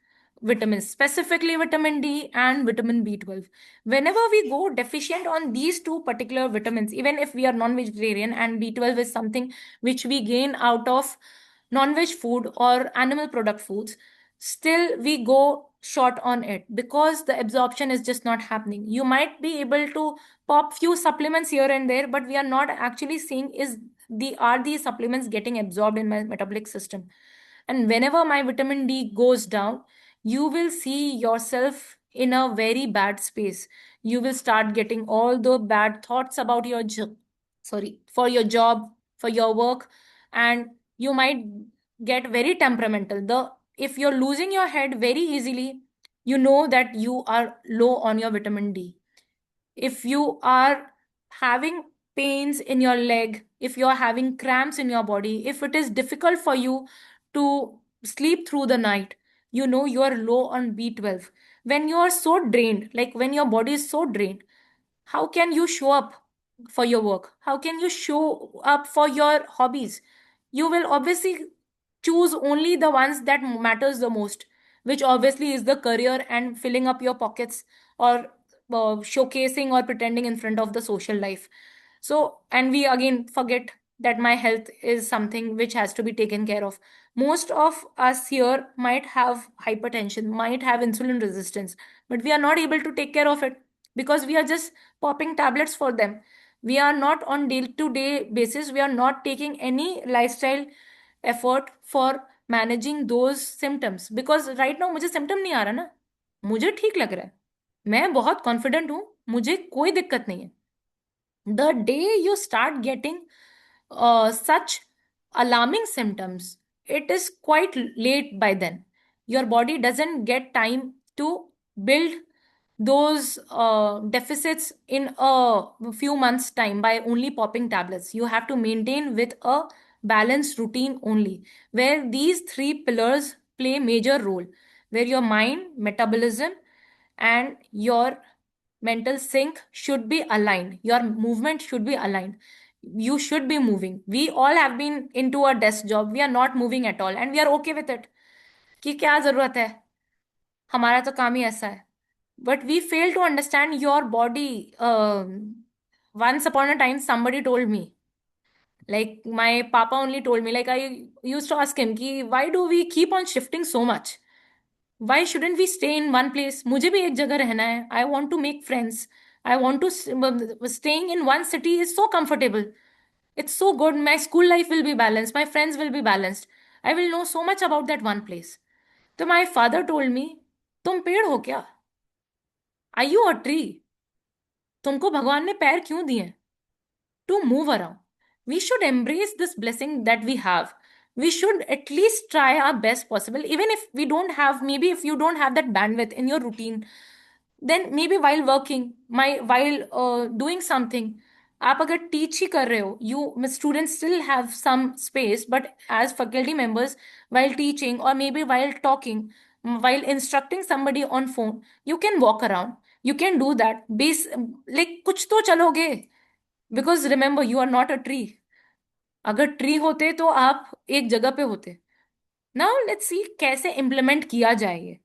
vitamins, specifically vitamin D and vitamin B12. Whenever we go deficient on these two particular vitamins, even if we are non-vegetarian, and B12 is something which we gain out of non-veg food or animal product foods, still we go short on it because the absorption is just not happening. You might be able to pop few supplements here and there, but we are not actually seeing is are these supplements getting absorbed in my metabolic system. And whenever my vitamin D goes down, you will see yourself in a very bad space. You will start getting all the bad thoughts about your for your job, for your work, and you might get very temperamental. The If you're losing your head very easily, you know that you are low on your vitamin D. If you are having pains in your leg, if you're having cramps in your body, if it is difficult for you to sleep through the night, you know you are low on B12. When you are so drained, like when your body is so drained, how can you show up for your work? How can you show up for your hobbies? You will obviously choose only the ones that matters the most, which obviously is the career and filling up your pockets, or showcasing or pretending in front of the social life. So, and we again forget that my health is something which has to be taken care of. Most of us here might have hypertension, might have insulin resistance, but we are not able to take care of it because we are just popping tablets for them. We are not on day to day basis, we are not taking any lifestyle effort for managing those symptoms, because right now मुझे symptom नहीं आ रहा ना, मुझे ठीक लग रहा है, मैं बहुत confident हूँ, मुझे कोई दिक्कत नहीं है. The day you start getting such alarming symptoms, it is quite late by then. Your body doesn't get time to build those deficits in a few months' time by only popping tablets. You have to maintain with a balanced routine only, where these three pillars play major role, where your mind, metabolism, and your mental sync should be aligned. Your movement should be aligned. You should be moving. We all have been into a desk job. We are not moving at all, and we are okay with it. कि क्या जरूरत है, हमारा तो काम ही ऐसा है. But we fail to understand your body. Once upon a time, somebody told me, like my papa only told me, like I used to ask him, कि why do we keep on shifting so much? Why shouldn't we stay in one place? मुझे भी एक जगह रहना है. I want to make friends. I want to staying in one city is so comfortable. It's so good. My school life will be balanced. My friends will be balanced. I will know so much about that one place. So my father told me, तुम पेड़ हो क्या? Are you a tree? तुमको भगवान ने पैर क्यों दिए? To move around. We should embrace this blessing that we have. We should at least try our best possible, even if we don't have, maybe if you don't have that bandwidth in your routine, then maybe while working, while doing something, आप अगर teach ही कर रहे हो, you students still have some space, but as faculty members, while teaching or maybe while talking, while instructing somebody on phone, you can walk around, you can do that base, like कुछ तो चलोगे, because remember you are not a tree. अगर tree होते तो आप एक जगह पे होते. नाउ लेट्स सी कैसे इम्प्लीमेंट किया जाए ये.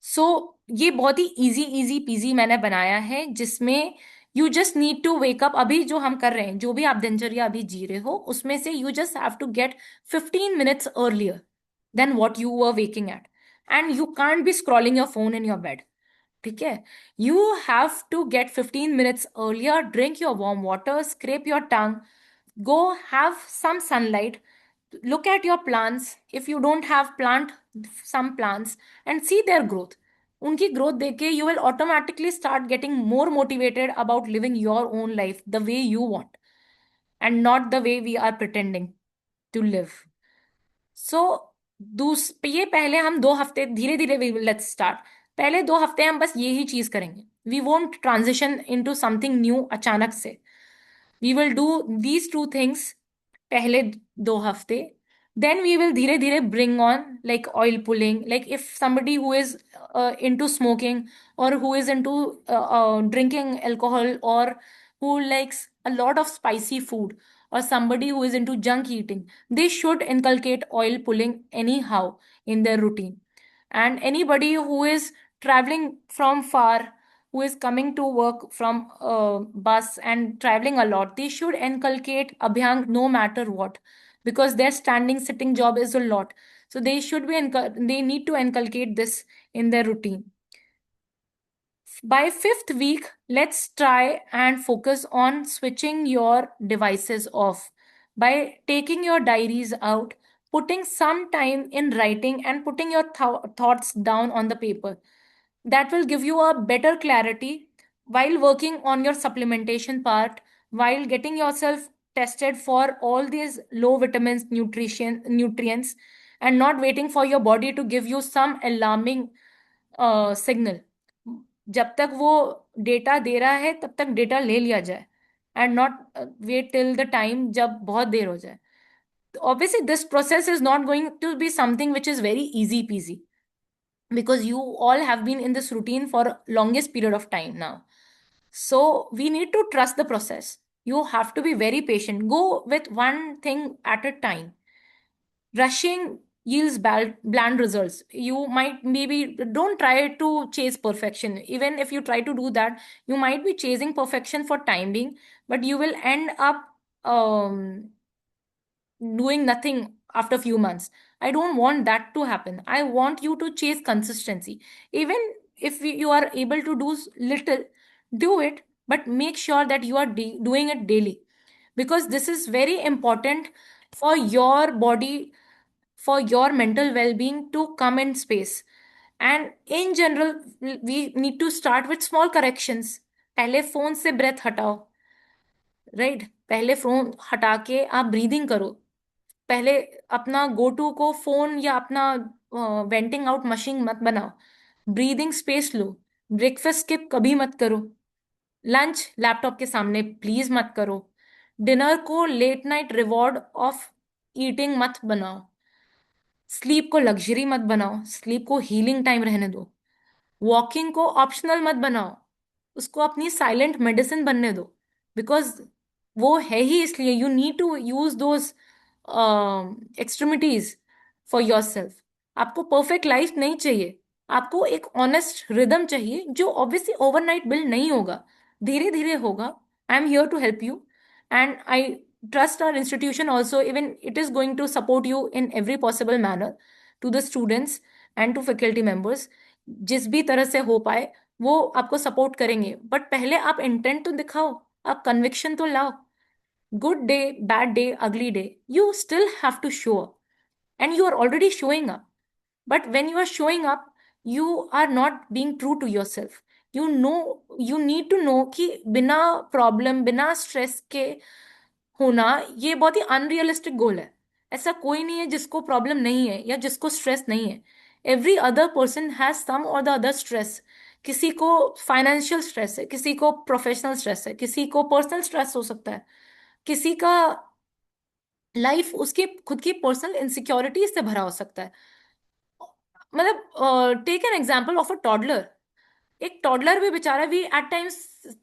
सो ये बहुत ही इजी इजी पीजी मैंने बनाया है, जिसमें you just need to wake up. अभी जो हम कर रहे हैं, जो भी आप दिनचर्या अभी जी रहे हो, उसमें से you just have to get 15 minutes earlier than what you were waking at. And you can't be scrolling your phone in your bed. ठीक है, you have to get 15 minutes earlier, drink your warm water, scrape your tongue, go have some sunlight, look at your plants. If you don't have plant some plants and see their growth, उनकी growth देख के you will automatically start getting more motivated about living your own life the way you want and not the way we are pretending to live. So ये पहले हम 2 हफ्ते धीरे धीरे let's start. पहले 2 हफ्ते हम बस यही चीज करेंगे. We won't transition into something new अचानक से. We will do these 2 things पहले 2 हफ्ते. Then we will धीरे धीरे bring on like oil pulling, like if somebody who is into smoking or who is into drinking alcohol or who likes a lot of spicy food, or somebody who is into junk eating, they should inculcate oil pulling anyhow in their routine. And anybody who is traveling from far, who is coming to work from bus and traveling a lot, they should inculcate abhyang no matter what, because their standing sitting job is a lot. So they should be they need to inculcate this in their routine. By 5th week, let's try and focus on switching your devices off by taking your diaries out, putting some time in writing, and putting your thoughts down on the paper. That will give you a better clarity while working on your supplementation part, while getting yourself tested for all these low vitamins, nutrients, and not waiting for your body to give you some alarming signal. जब तक वो data दे रहा है तब तक data ले लिया जाए, and not wait till the time जब बहुत देर हो जाए. Obviously this process is not going to be something which is very easy peasy, because you all have been in this routine for longest period of time now. So we need to trust the process. You have to be very patient. Go with one thing at a time. Rushing yields bland results. You might maybe don't try to chase perfection. Even if you try to do that, you might be chasing perfection for time being, but you will end up um, doing nothing after few months. I don't want that to happen. I want you to chase consistency. Even if you are able to do little, do it, but make sure that you are doing it daily, because this is very important for your body, for your mental well-being to come in space. And in general, we need to start with small corrections. पहले phone से breath हटाओ, right? पहले phone हटा के आप breathing करो. पहले अपना गो टू को फोन या अपना वेंटिंग आउट मशीन मत बनाओ. ब्रीदिंग स्पेस लो. ब्रेकफास्ट स्किप कभी मत करो. लंच लैपटॉप के सामने प्लीज मत करो. डिनर को late night reward of eating मत बनाओ. स्लीप को लग्जरी मत बनाओ. स्लीप को हीलिंग टाइम रहने दो. वॉकिंग को ऑप्शनल मत बनाओ. उसको अपनी साइलेंट मेडिसिन बनने दो, बिकॉज वो है ही इसलिए. You need to use those extremities for your self. आपको परफेक्ट लाइफ नहीं चाहिए. आपको एक ऑनेस्ट रिदम चाहिए, जो ऑब्वियसली ओवरनाइट बिल्ड नहीं होगा, धीरे धीरे होगा. I am here to help you, and I trust our institution also. Even it is going to support you in every possible manner, to the students and to faculty members. जिस भी तरह से हो पाए वो आपको सपोर्ट करेंगे, but पहले आप इंटेंट तो दिखाओ, आप कन्विक्शन तो लाओ. Good day, bad day, ugly day, you still have to show up. And you are already showing up. But when you are showing up, you are not being true to yourself. You need to know कि बिना problem बिना stress के होना ये बहुत ही unrealistic goal है. ऐसा कोई नहीं है जिसको प्रॉब्लम नहीं है या जिसको स्ट्रेस नहीं है. Every other person has some और द अदर स्ट्रेस. किसी को फाइनेंशियल स्ट्रेस है, किसी को प्रोफेशनल स्ट्रेस है, किसी को पर्सनल स्ट्रेस हो सकता है, किसी का लाइफ उसकी खुद की पर्सनल इनसिक्योरिटीज से भरा हो सकता है. मतलब take an example of a toddler. एक टॉडलर भी बेचारा भी एट टाइम्स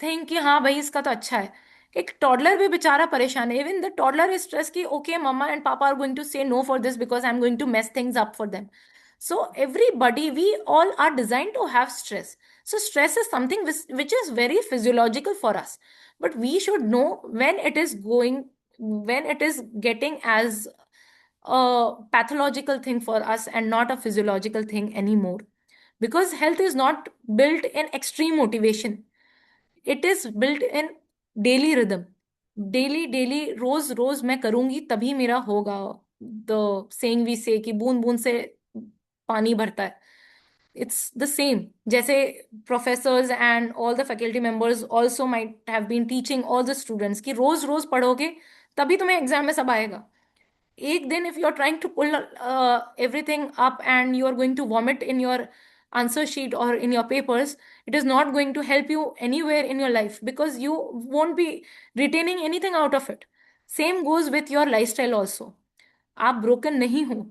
थिंक कि हाँ भाई इसका तो अच्छा है. एक टॉडलर भी बेचारा परेशान है. Even the toddler is stress कि okay mamma and papa are going to say no for this because I am going to mess things up for them. So everybody, we all are designed to have stress. So stress is something which is very physiological for us, but we should know when it is getting as a pathological thing for us and not a physiological thing anymore. Because health is not built in extreme motivation, it is built in daily rhythm. Daily रोज रोज मैं करूंगी तभी मेरा होगा. The saying we say कि बूंद बूंद से पानी भरता है. It's the same. जैसे professors and all the faculty members also might have been teaching all the students कि रोज रोज पढ़ोगे तभी तुम्हें एग्जाम में सब आएगा. एक दिन if you are trying to pull everything up and you are going to vomit in your answer sheet or in your papers, it is not going to help you anywhere in your life because you won't be retaining anything out of it. Same goes with your lifestyle also. आप broken नहीं हो,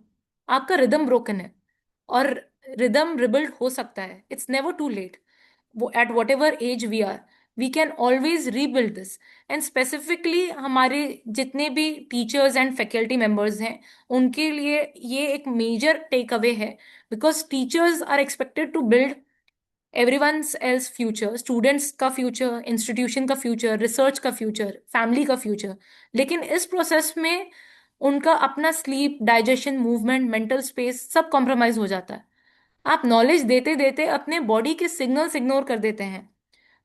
आपका rhythm broken है. और rhythm rebuild हो सकता है. It's never too late. At whatever age we are, we can always rebuild this. And specifically हमारे जितने भी टीचर्स एंड फैकल्टी मेंबर्स हैं उनके लिए ये एक मेजर टेक अवे है. Because teachers are expected to build everyone's else future. Students का फ्यूचर, इंस्टीट्यूशन का फ्यूचर, रिसर्च का फ्यूचर, फैमिली का फ्यूचर. लेकिन इस प्रोसेस में उनका अपना sleep, digestion, movement, mental space सब कॉम्प्रोमाइज हो जाता है. आप नॉलेज देते देते अपने बॉडी के सिग्नल्स इग्नोर कर देते हैं.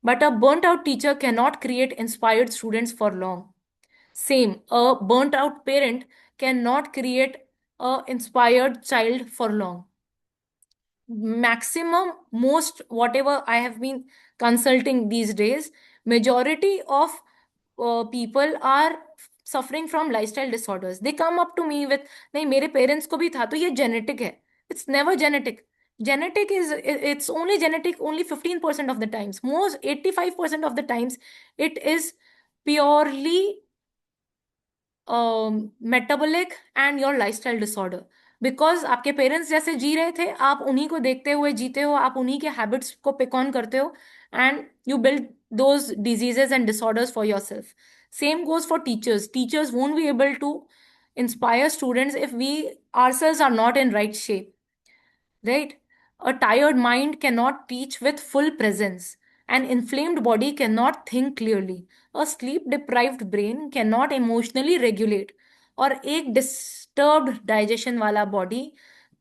But a बर्nt out teacher can not create inspired students for long. Same, a burnt out parent cannot create a inspired child for long. Maximum, most, whatever I have been consulting these days, majority of people are suffering from lifestyle disorders. They come up to me with, नहीं मेरे parents को भी था तो ये genetic है. It's never genetic. Genetic is, it's only genetic only 15% of the times. Most 85% of the times it is purely metabolic and your lifestyle disorder. Because आपके parents जैसे जी रहे थे आप उन्हीं को देखते हुए जीते हो, आप उन्हीं के हैबिट्स को पिक ऑन करते हो and you build those diseases and disorders for your self. Same goes for teachers. Teachers won't be able to inspire students if we ourselves are not in right shape, right? A tired mind cannot teach with full presence. An inflamed body cannot think clearly. A sleep deprived brain cannot emotionally regulate. और एक disturbed digestion वाला body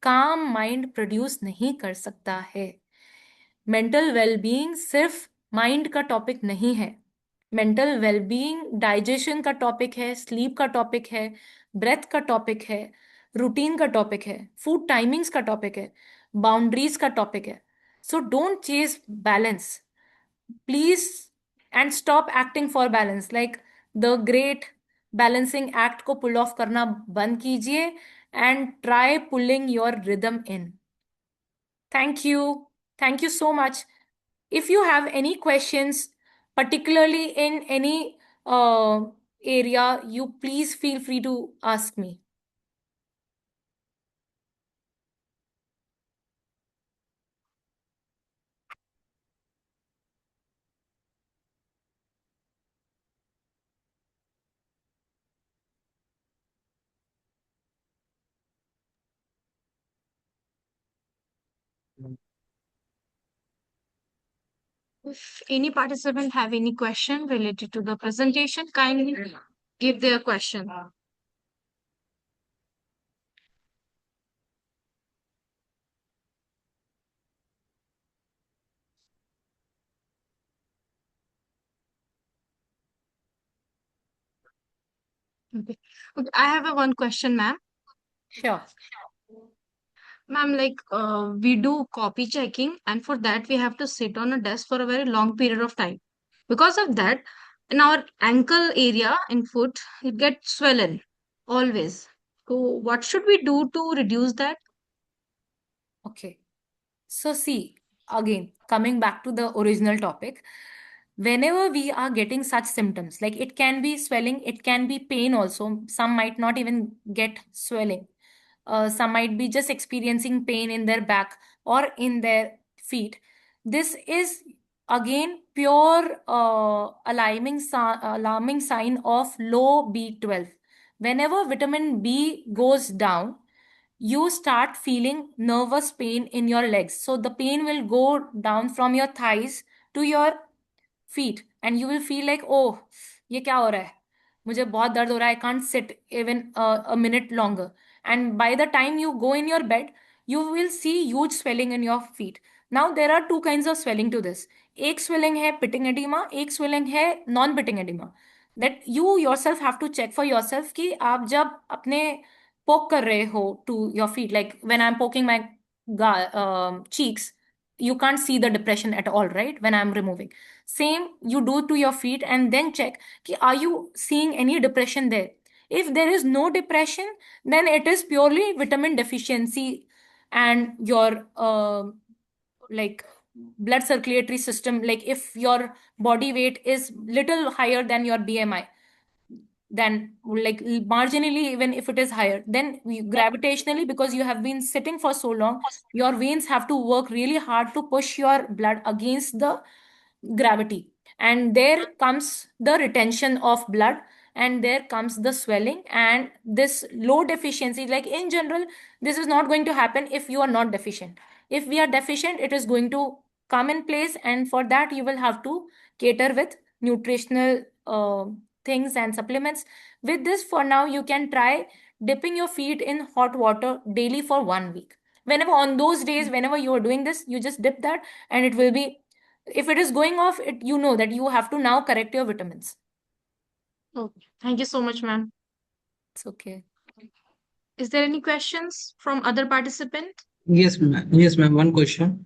calm mind produce नहीं कर सकता है. Mental wellbeing सिर्फ mind का topic नहीं है. मेंटल वेलबीइंग डाइजेशन का टॉपिक है, स्लीप का टॉपिक है, ब्रेथ का टॉपिक है, रूटीन का टॉपिक है, फूड टाइमिंग्स का टॉपिक है, बाउंड्रीज का टॉपिक है. So don't chase balance please and stop acting for balance. Like the great balancing act को पुल ऑफ करना बंद कीजिए and try pulling your rhythm in. Thank you. Thank you so much. If you have any questions, particularly in any area, you please feel free to ask me. If any participant have any question related to the presentation, kindly give their question. Okay. Okay, I have a one question, ma'am. Sure. Ma'am, like we do copy checking, and for that we have to sit on a desk for a very long period of time. Because of that, in our ankle area in foot, it gets swollen always. So, what should we do to reduce that? Okay. So, see, again, coming back to the original topic, whenever we are getting such symptoms, like it can be swelling, it can be pain also. Some might not even get swelling. Some might be just experiencing pain in their back or in their feet. This is again pure alarming sign of low B12. Whenever vitamin B goes down, you start feeling nervous pain in your legs. So the pain will go down from your thighs to your feet, and you will feel like, oh, ये क्या हो रहा है, मुझे बहुत दर्द हो रहा है, I can't sit even a minute longer. And by the time you go in your bed, you will see huge swelling in your feet. Now there are two kinds of swelling to this. एक swelling है pitting edema, एक swelling है non pitting edema. That you yourself have to check for yourself कि आप जब अपने poke कर रहे हो to your feet, like when I'm poking my cheeks, you can't see the depression at all, right? When I'm removing, same you do to your feet, and then check ki, are you seeing any depression there? If there is no depression, then it is purely vitamin deficiency, and your like blood circulatory system, like if your body weight is little higher than your BMI, then like marginally, even if it is higher, then gravitationally, because you have been sitting for so long, your veins have to work really hard to push your blood against the gravity, and there comes the retention of blood, and there comes the swelling and this low deficiency. Like in general, this is not going to happen if you are not deficient. If we are deficient, it is going to come in place, and for that you will have to cater with nutritional things and supplements. With this, for now, you can try dipping your feet in hot water daily for 1 week. Whenever on those days, whenever you are doing this, you just dip that, and it will be, if it is going off, it, you know that you have to now correct your vitamins. Okay. Thank you so much, ma'am. It's okay. Is there any questions from other participant? Yes, ma'am. Yes, ma'am. One question.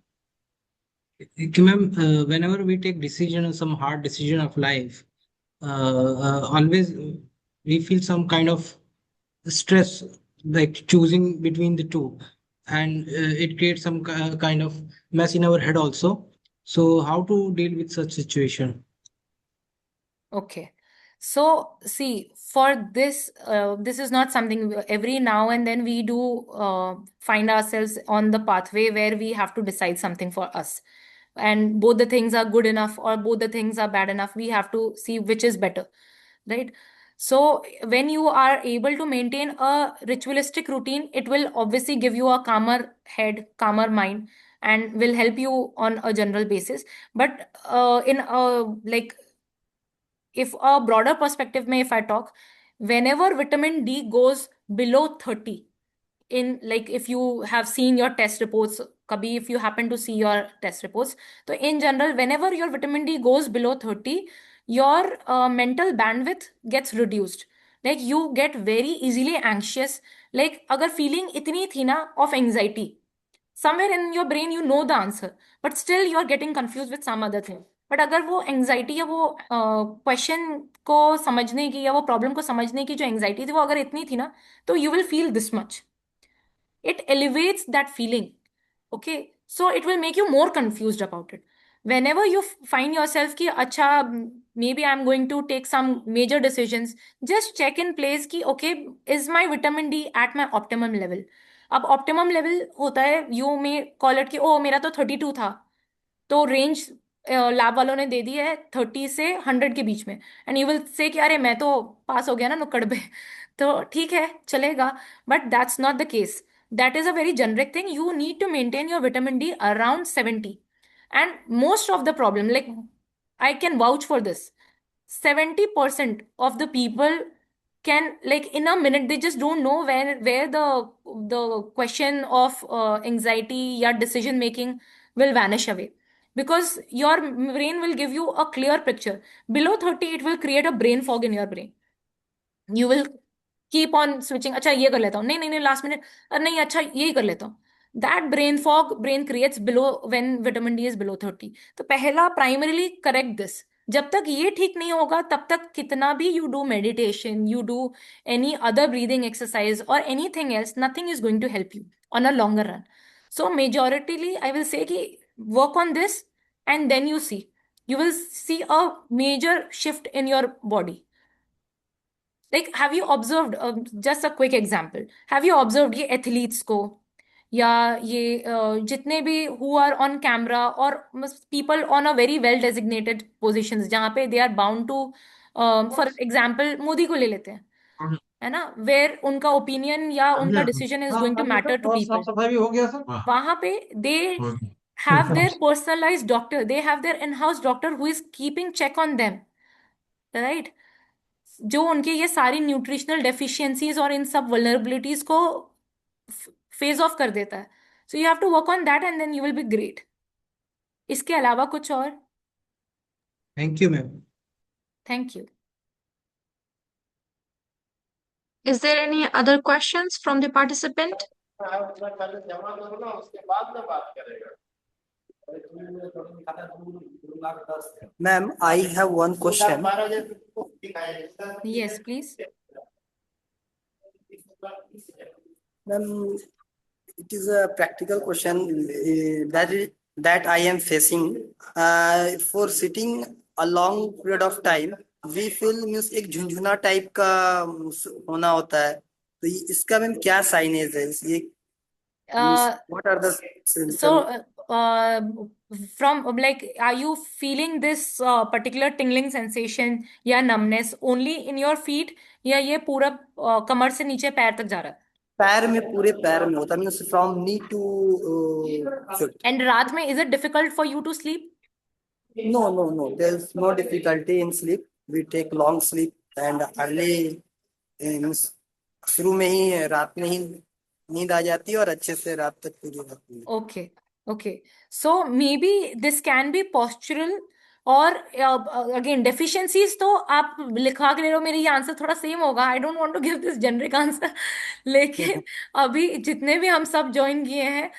Okay, ma'am, whenever we take decision, some hard decision of life, always we feel some kind of stress, like choosing between the two, and it creates some kind of mess in our head also. So, how to deal with such situation? Okay. So, see, for this, this is not something every now and then we do find ourselves on the pathway where we have to decide something for us. And both the things are good enough or both the things are bad enough. We have to see which is better, right? So, when you are able to maintain a ritualistic routine, it will obviously give you a calmer head, calmer mind, and will help you on a general basis. But in a like if a broader perspective may if I talk, whenever vitamin D goes below 30, in like if you have seen your test reports, kabhi if you happen to see your test reports, so in general, whenever your vitamin D goes below 30, your mental bandwidth gets reduced. Like you get very easily anxious. Like agar feeling itni thi na of anxiety, somewhere in your brain you know the answer, but still you are getting confused with some other thing. But अगर वो anxiety या वो question को समझने की या वो problem को समझने की जो एंग्जाइटी थी वो अगर इतनी थी ना, तो you will feel this much. It elevates that feeling. Okay, so it will make you more confused about it. Whenever you find yourself ki acha, maybe I'm going to take some major decisions, just check in place ki okay, is my vitamin D at my optimum level? अब optimum level होता है, you में call it कि ओ मेरा तो 32 था, तो range lab वालों ने दे दी है 30 से 100 के बीच में, एंड यू विल से कि अरे मैं तो पास हो गया ना नुक्कड़ पे, तो ठीक है चलेगा. But that's not the case. That is a very generic thing. You need to maintain your vitamin D around 70. And most of the problem, like I can vouch for this, 70% of the people can, like in a minute, they just don't know where the question of anxiety or decision making will vanish away, because your brain will give you a clear picture. Below 30, it will create a brain fog in your brain. You will keep on switching. अच्छा ये कर लेता हूँ, नहीं नहीं नहीं last minute, नहीं अच्छा यही कर लेता हूँ. That brain fog brain creates below when vitamin D is below 30. तो पहला primarily correct this. जब तक ये ठीक नहीं होगा तब तक कितना भी you do meditation, you do any other breathing exercise or anything else, nothing is going to help you on a longer run. So majoritarily I will say कि work on this and then you will see a major shift in your body. Like, have you observed, just a quick example, have you observed ये athletes को या ये जितने भी who are on camera or people on a very well designated positions जहाँ पे they are bound to, for example Modi को ले लेते हैं, है ना, where उनका opinion या उनका decision is going to matter to people. सफाई भी हो गया सर? वहां पे they have their personalized doctor, they have their in-house doctor who is keeping check on them, right? जो उनके ये सारी न्यूट्रिशनल डेफिशिएंसीज और इन सब वल्नरेबिलिटीज को फेज ऑफ कर देता है. So you have to work on that and then you will be great. इसके अलावा कुछ और? Thank you, ma'am. Thank you. Is there any other questions from the participant? Ma'am, I have one question. Yes please. Ma'am, it is a practical question that I am facing. For sitting a long period of time, we feel means एक झुंझुना type का होना होता है. तो इसका ma'am क्या signage है? ये what are the symptoms? So from like, are you feeling this particular tingling sensation या numbness only in your feet या ये पूरा कमर से नीचे पैर तक जा रहा है? पैर में, पूरे पैर में होता है, means from knee to foot. And रात में is it difficult for you to sleep? No, there's no difficulty in sleep. We take long sleep and early means शुरू में ही रात में ही नींद आ जाती है और अच्छे से रात तक पूरी होती है. Okay, okay. So maybe this can be postural और again deficiencies. तो आप लिखवा के ले लो, मेरी ये आंसर थोड़ा सेम होगा. I don't want to give this generic answer. लेकिन अभी जितने भी हम सब ज्वाइन किए हैं,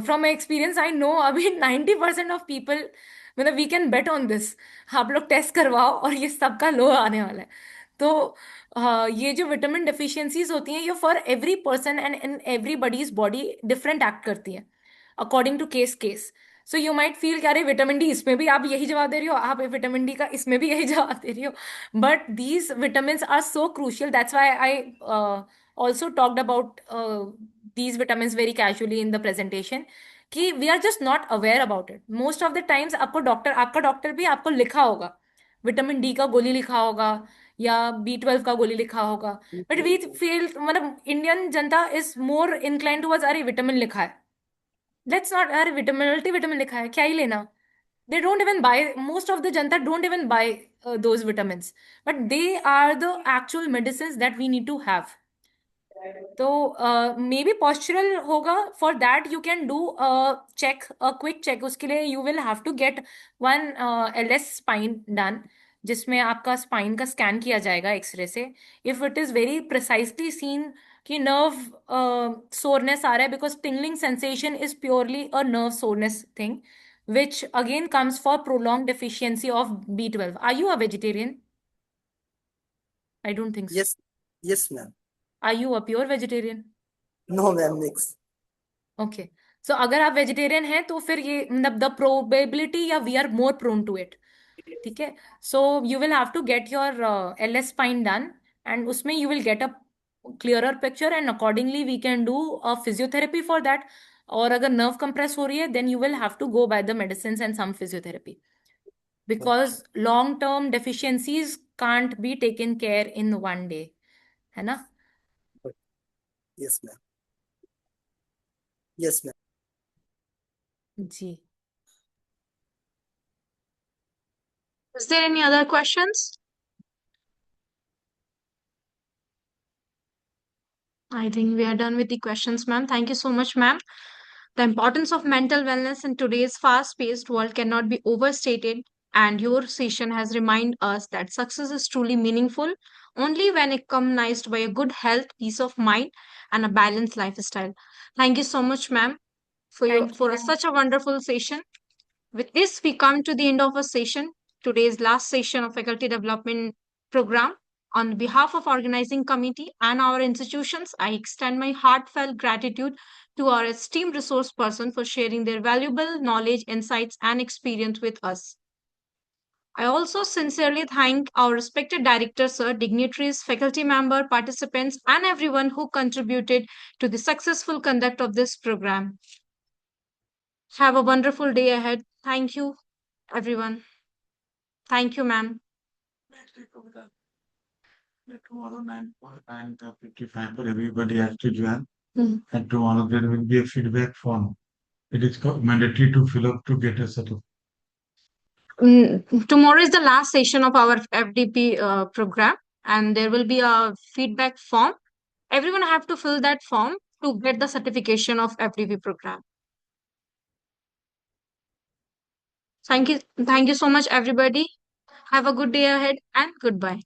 from my experience I know अभी 90% ऑफ पीपल, मतलब we can bet on this. आप लोग टेस्ट करवाओ और ये सबका लो आने वाला है. तो ये जो विटामिन डेफिशिएंसीज होती हैं ये for every person and in everybody's body different act करती हैं according to case. So you might feel कि अरे विटामिन डी इसमें भी आप यही जवाब दे रही हो, आप विटामिन डी का इसमें भी यही जवाब दे रही हो. But these vitamin are so crucial. That's why I also talked about these vitamin very casually in the presentation कि we are just not aware about it. Most of the times आपका डॉक्टर भी आपको लिखा होगा, vitamin D का गोली लिखा होगा या B12 का गोली लिखा होगा. बट वी फील, मतलब Indian Janata is more incline towards अरे विटामिन लिखा है, लेट्स नॉट, अरे विटामिन मल्टीविटामिन लिखा है क्या ही लेना. They don't even buy, most of the janta don't even buy those vitamins, but they are the actual medicines that we need to have. तो maybe postural होगा. For that you can do a check, a quick check. उसके लिए you will have to get one LS spine done, जिसमें आपका spine का scan किया जाएगा x ray से. If it is very precisely seen कि नर्व सोरनेस आ रहा है, because tingling sensation is purely a nerve soreness thing, which again comes for prolonged deficiency of B12. Are you a vegetarian? I don't think so. Yes, ma'am. Are you a pure vegetarian? No, ma'am, mix. Okay. So अगर आप vegetarian हैं तो फिर ये मतलब the probability या we are more prone to it. ठीक है. So you will have to get your LS spine done and उसमें you will get a clearer picture and accordingly we can do a physiotherapy for that. और अगर nerve compress हो रही है then you will have to go by the medicine and some physiotherapy, because long term deficiencies can't be taken care in one day, है ना. Yes, ma'am. Yes, ma'am. Ji. Is there any other questions? I think we are done with the questions, ma'am. Thank you so much, ma'am. The importance of mental wellness in today's fast-paced world cannot be overstated, and your session has reminded us that success is truly meaningful only when accompanied by a good health, peace of mind, and a balanced lifestyle. Thank you so much, ma'am, Thank you. such a wonderful session. With this, we come to the end of our session, today's last session of Faculty Development Program. On behalf of organizing committee and our institutions, I extend my heartfelt gratitude to our esteemed resource person for sharing their valuable knowledge, insights, and experience with us. I also sincerely thank our respected director, sir, dignitaries, faculty member, participants, and everyone who contributed to the successful conduct of this program. Have a wonderful day ahead. Thank you, everyone. Thank you, ma'am. Tomorrow 9:55 for everybody has to join. Mhm. And tomorrow there will be a feedback form. It is mandatory to fill up to get a certificate. Tomorrow is the last session of our FDP program, and there will be a feedback form. Everyone have to fill that form to get the certification of FDP program. Thank you so much, everybody. Have a good day ahead, and goodbye.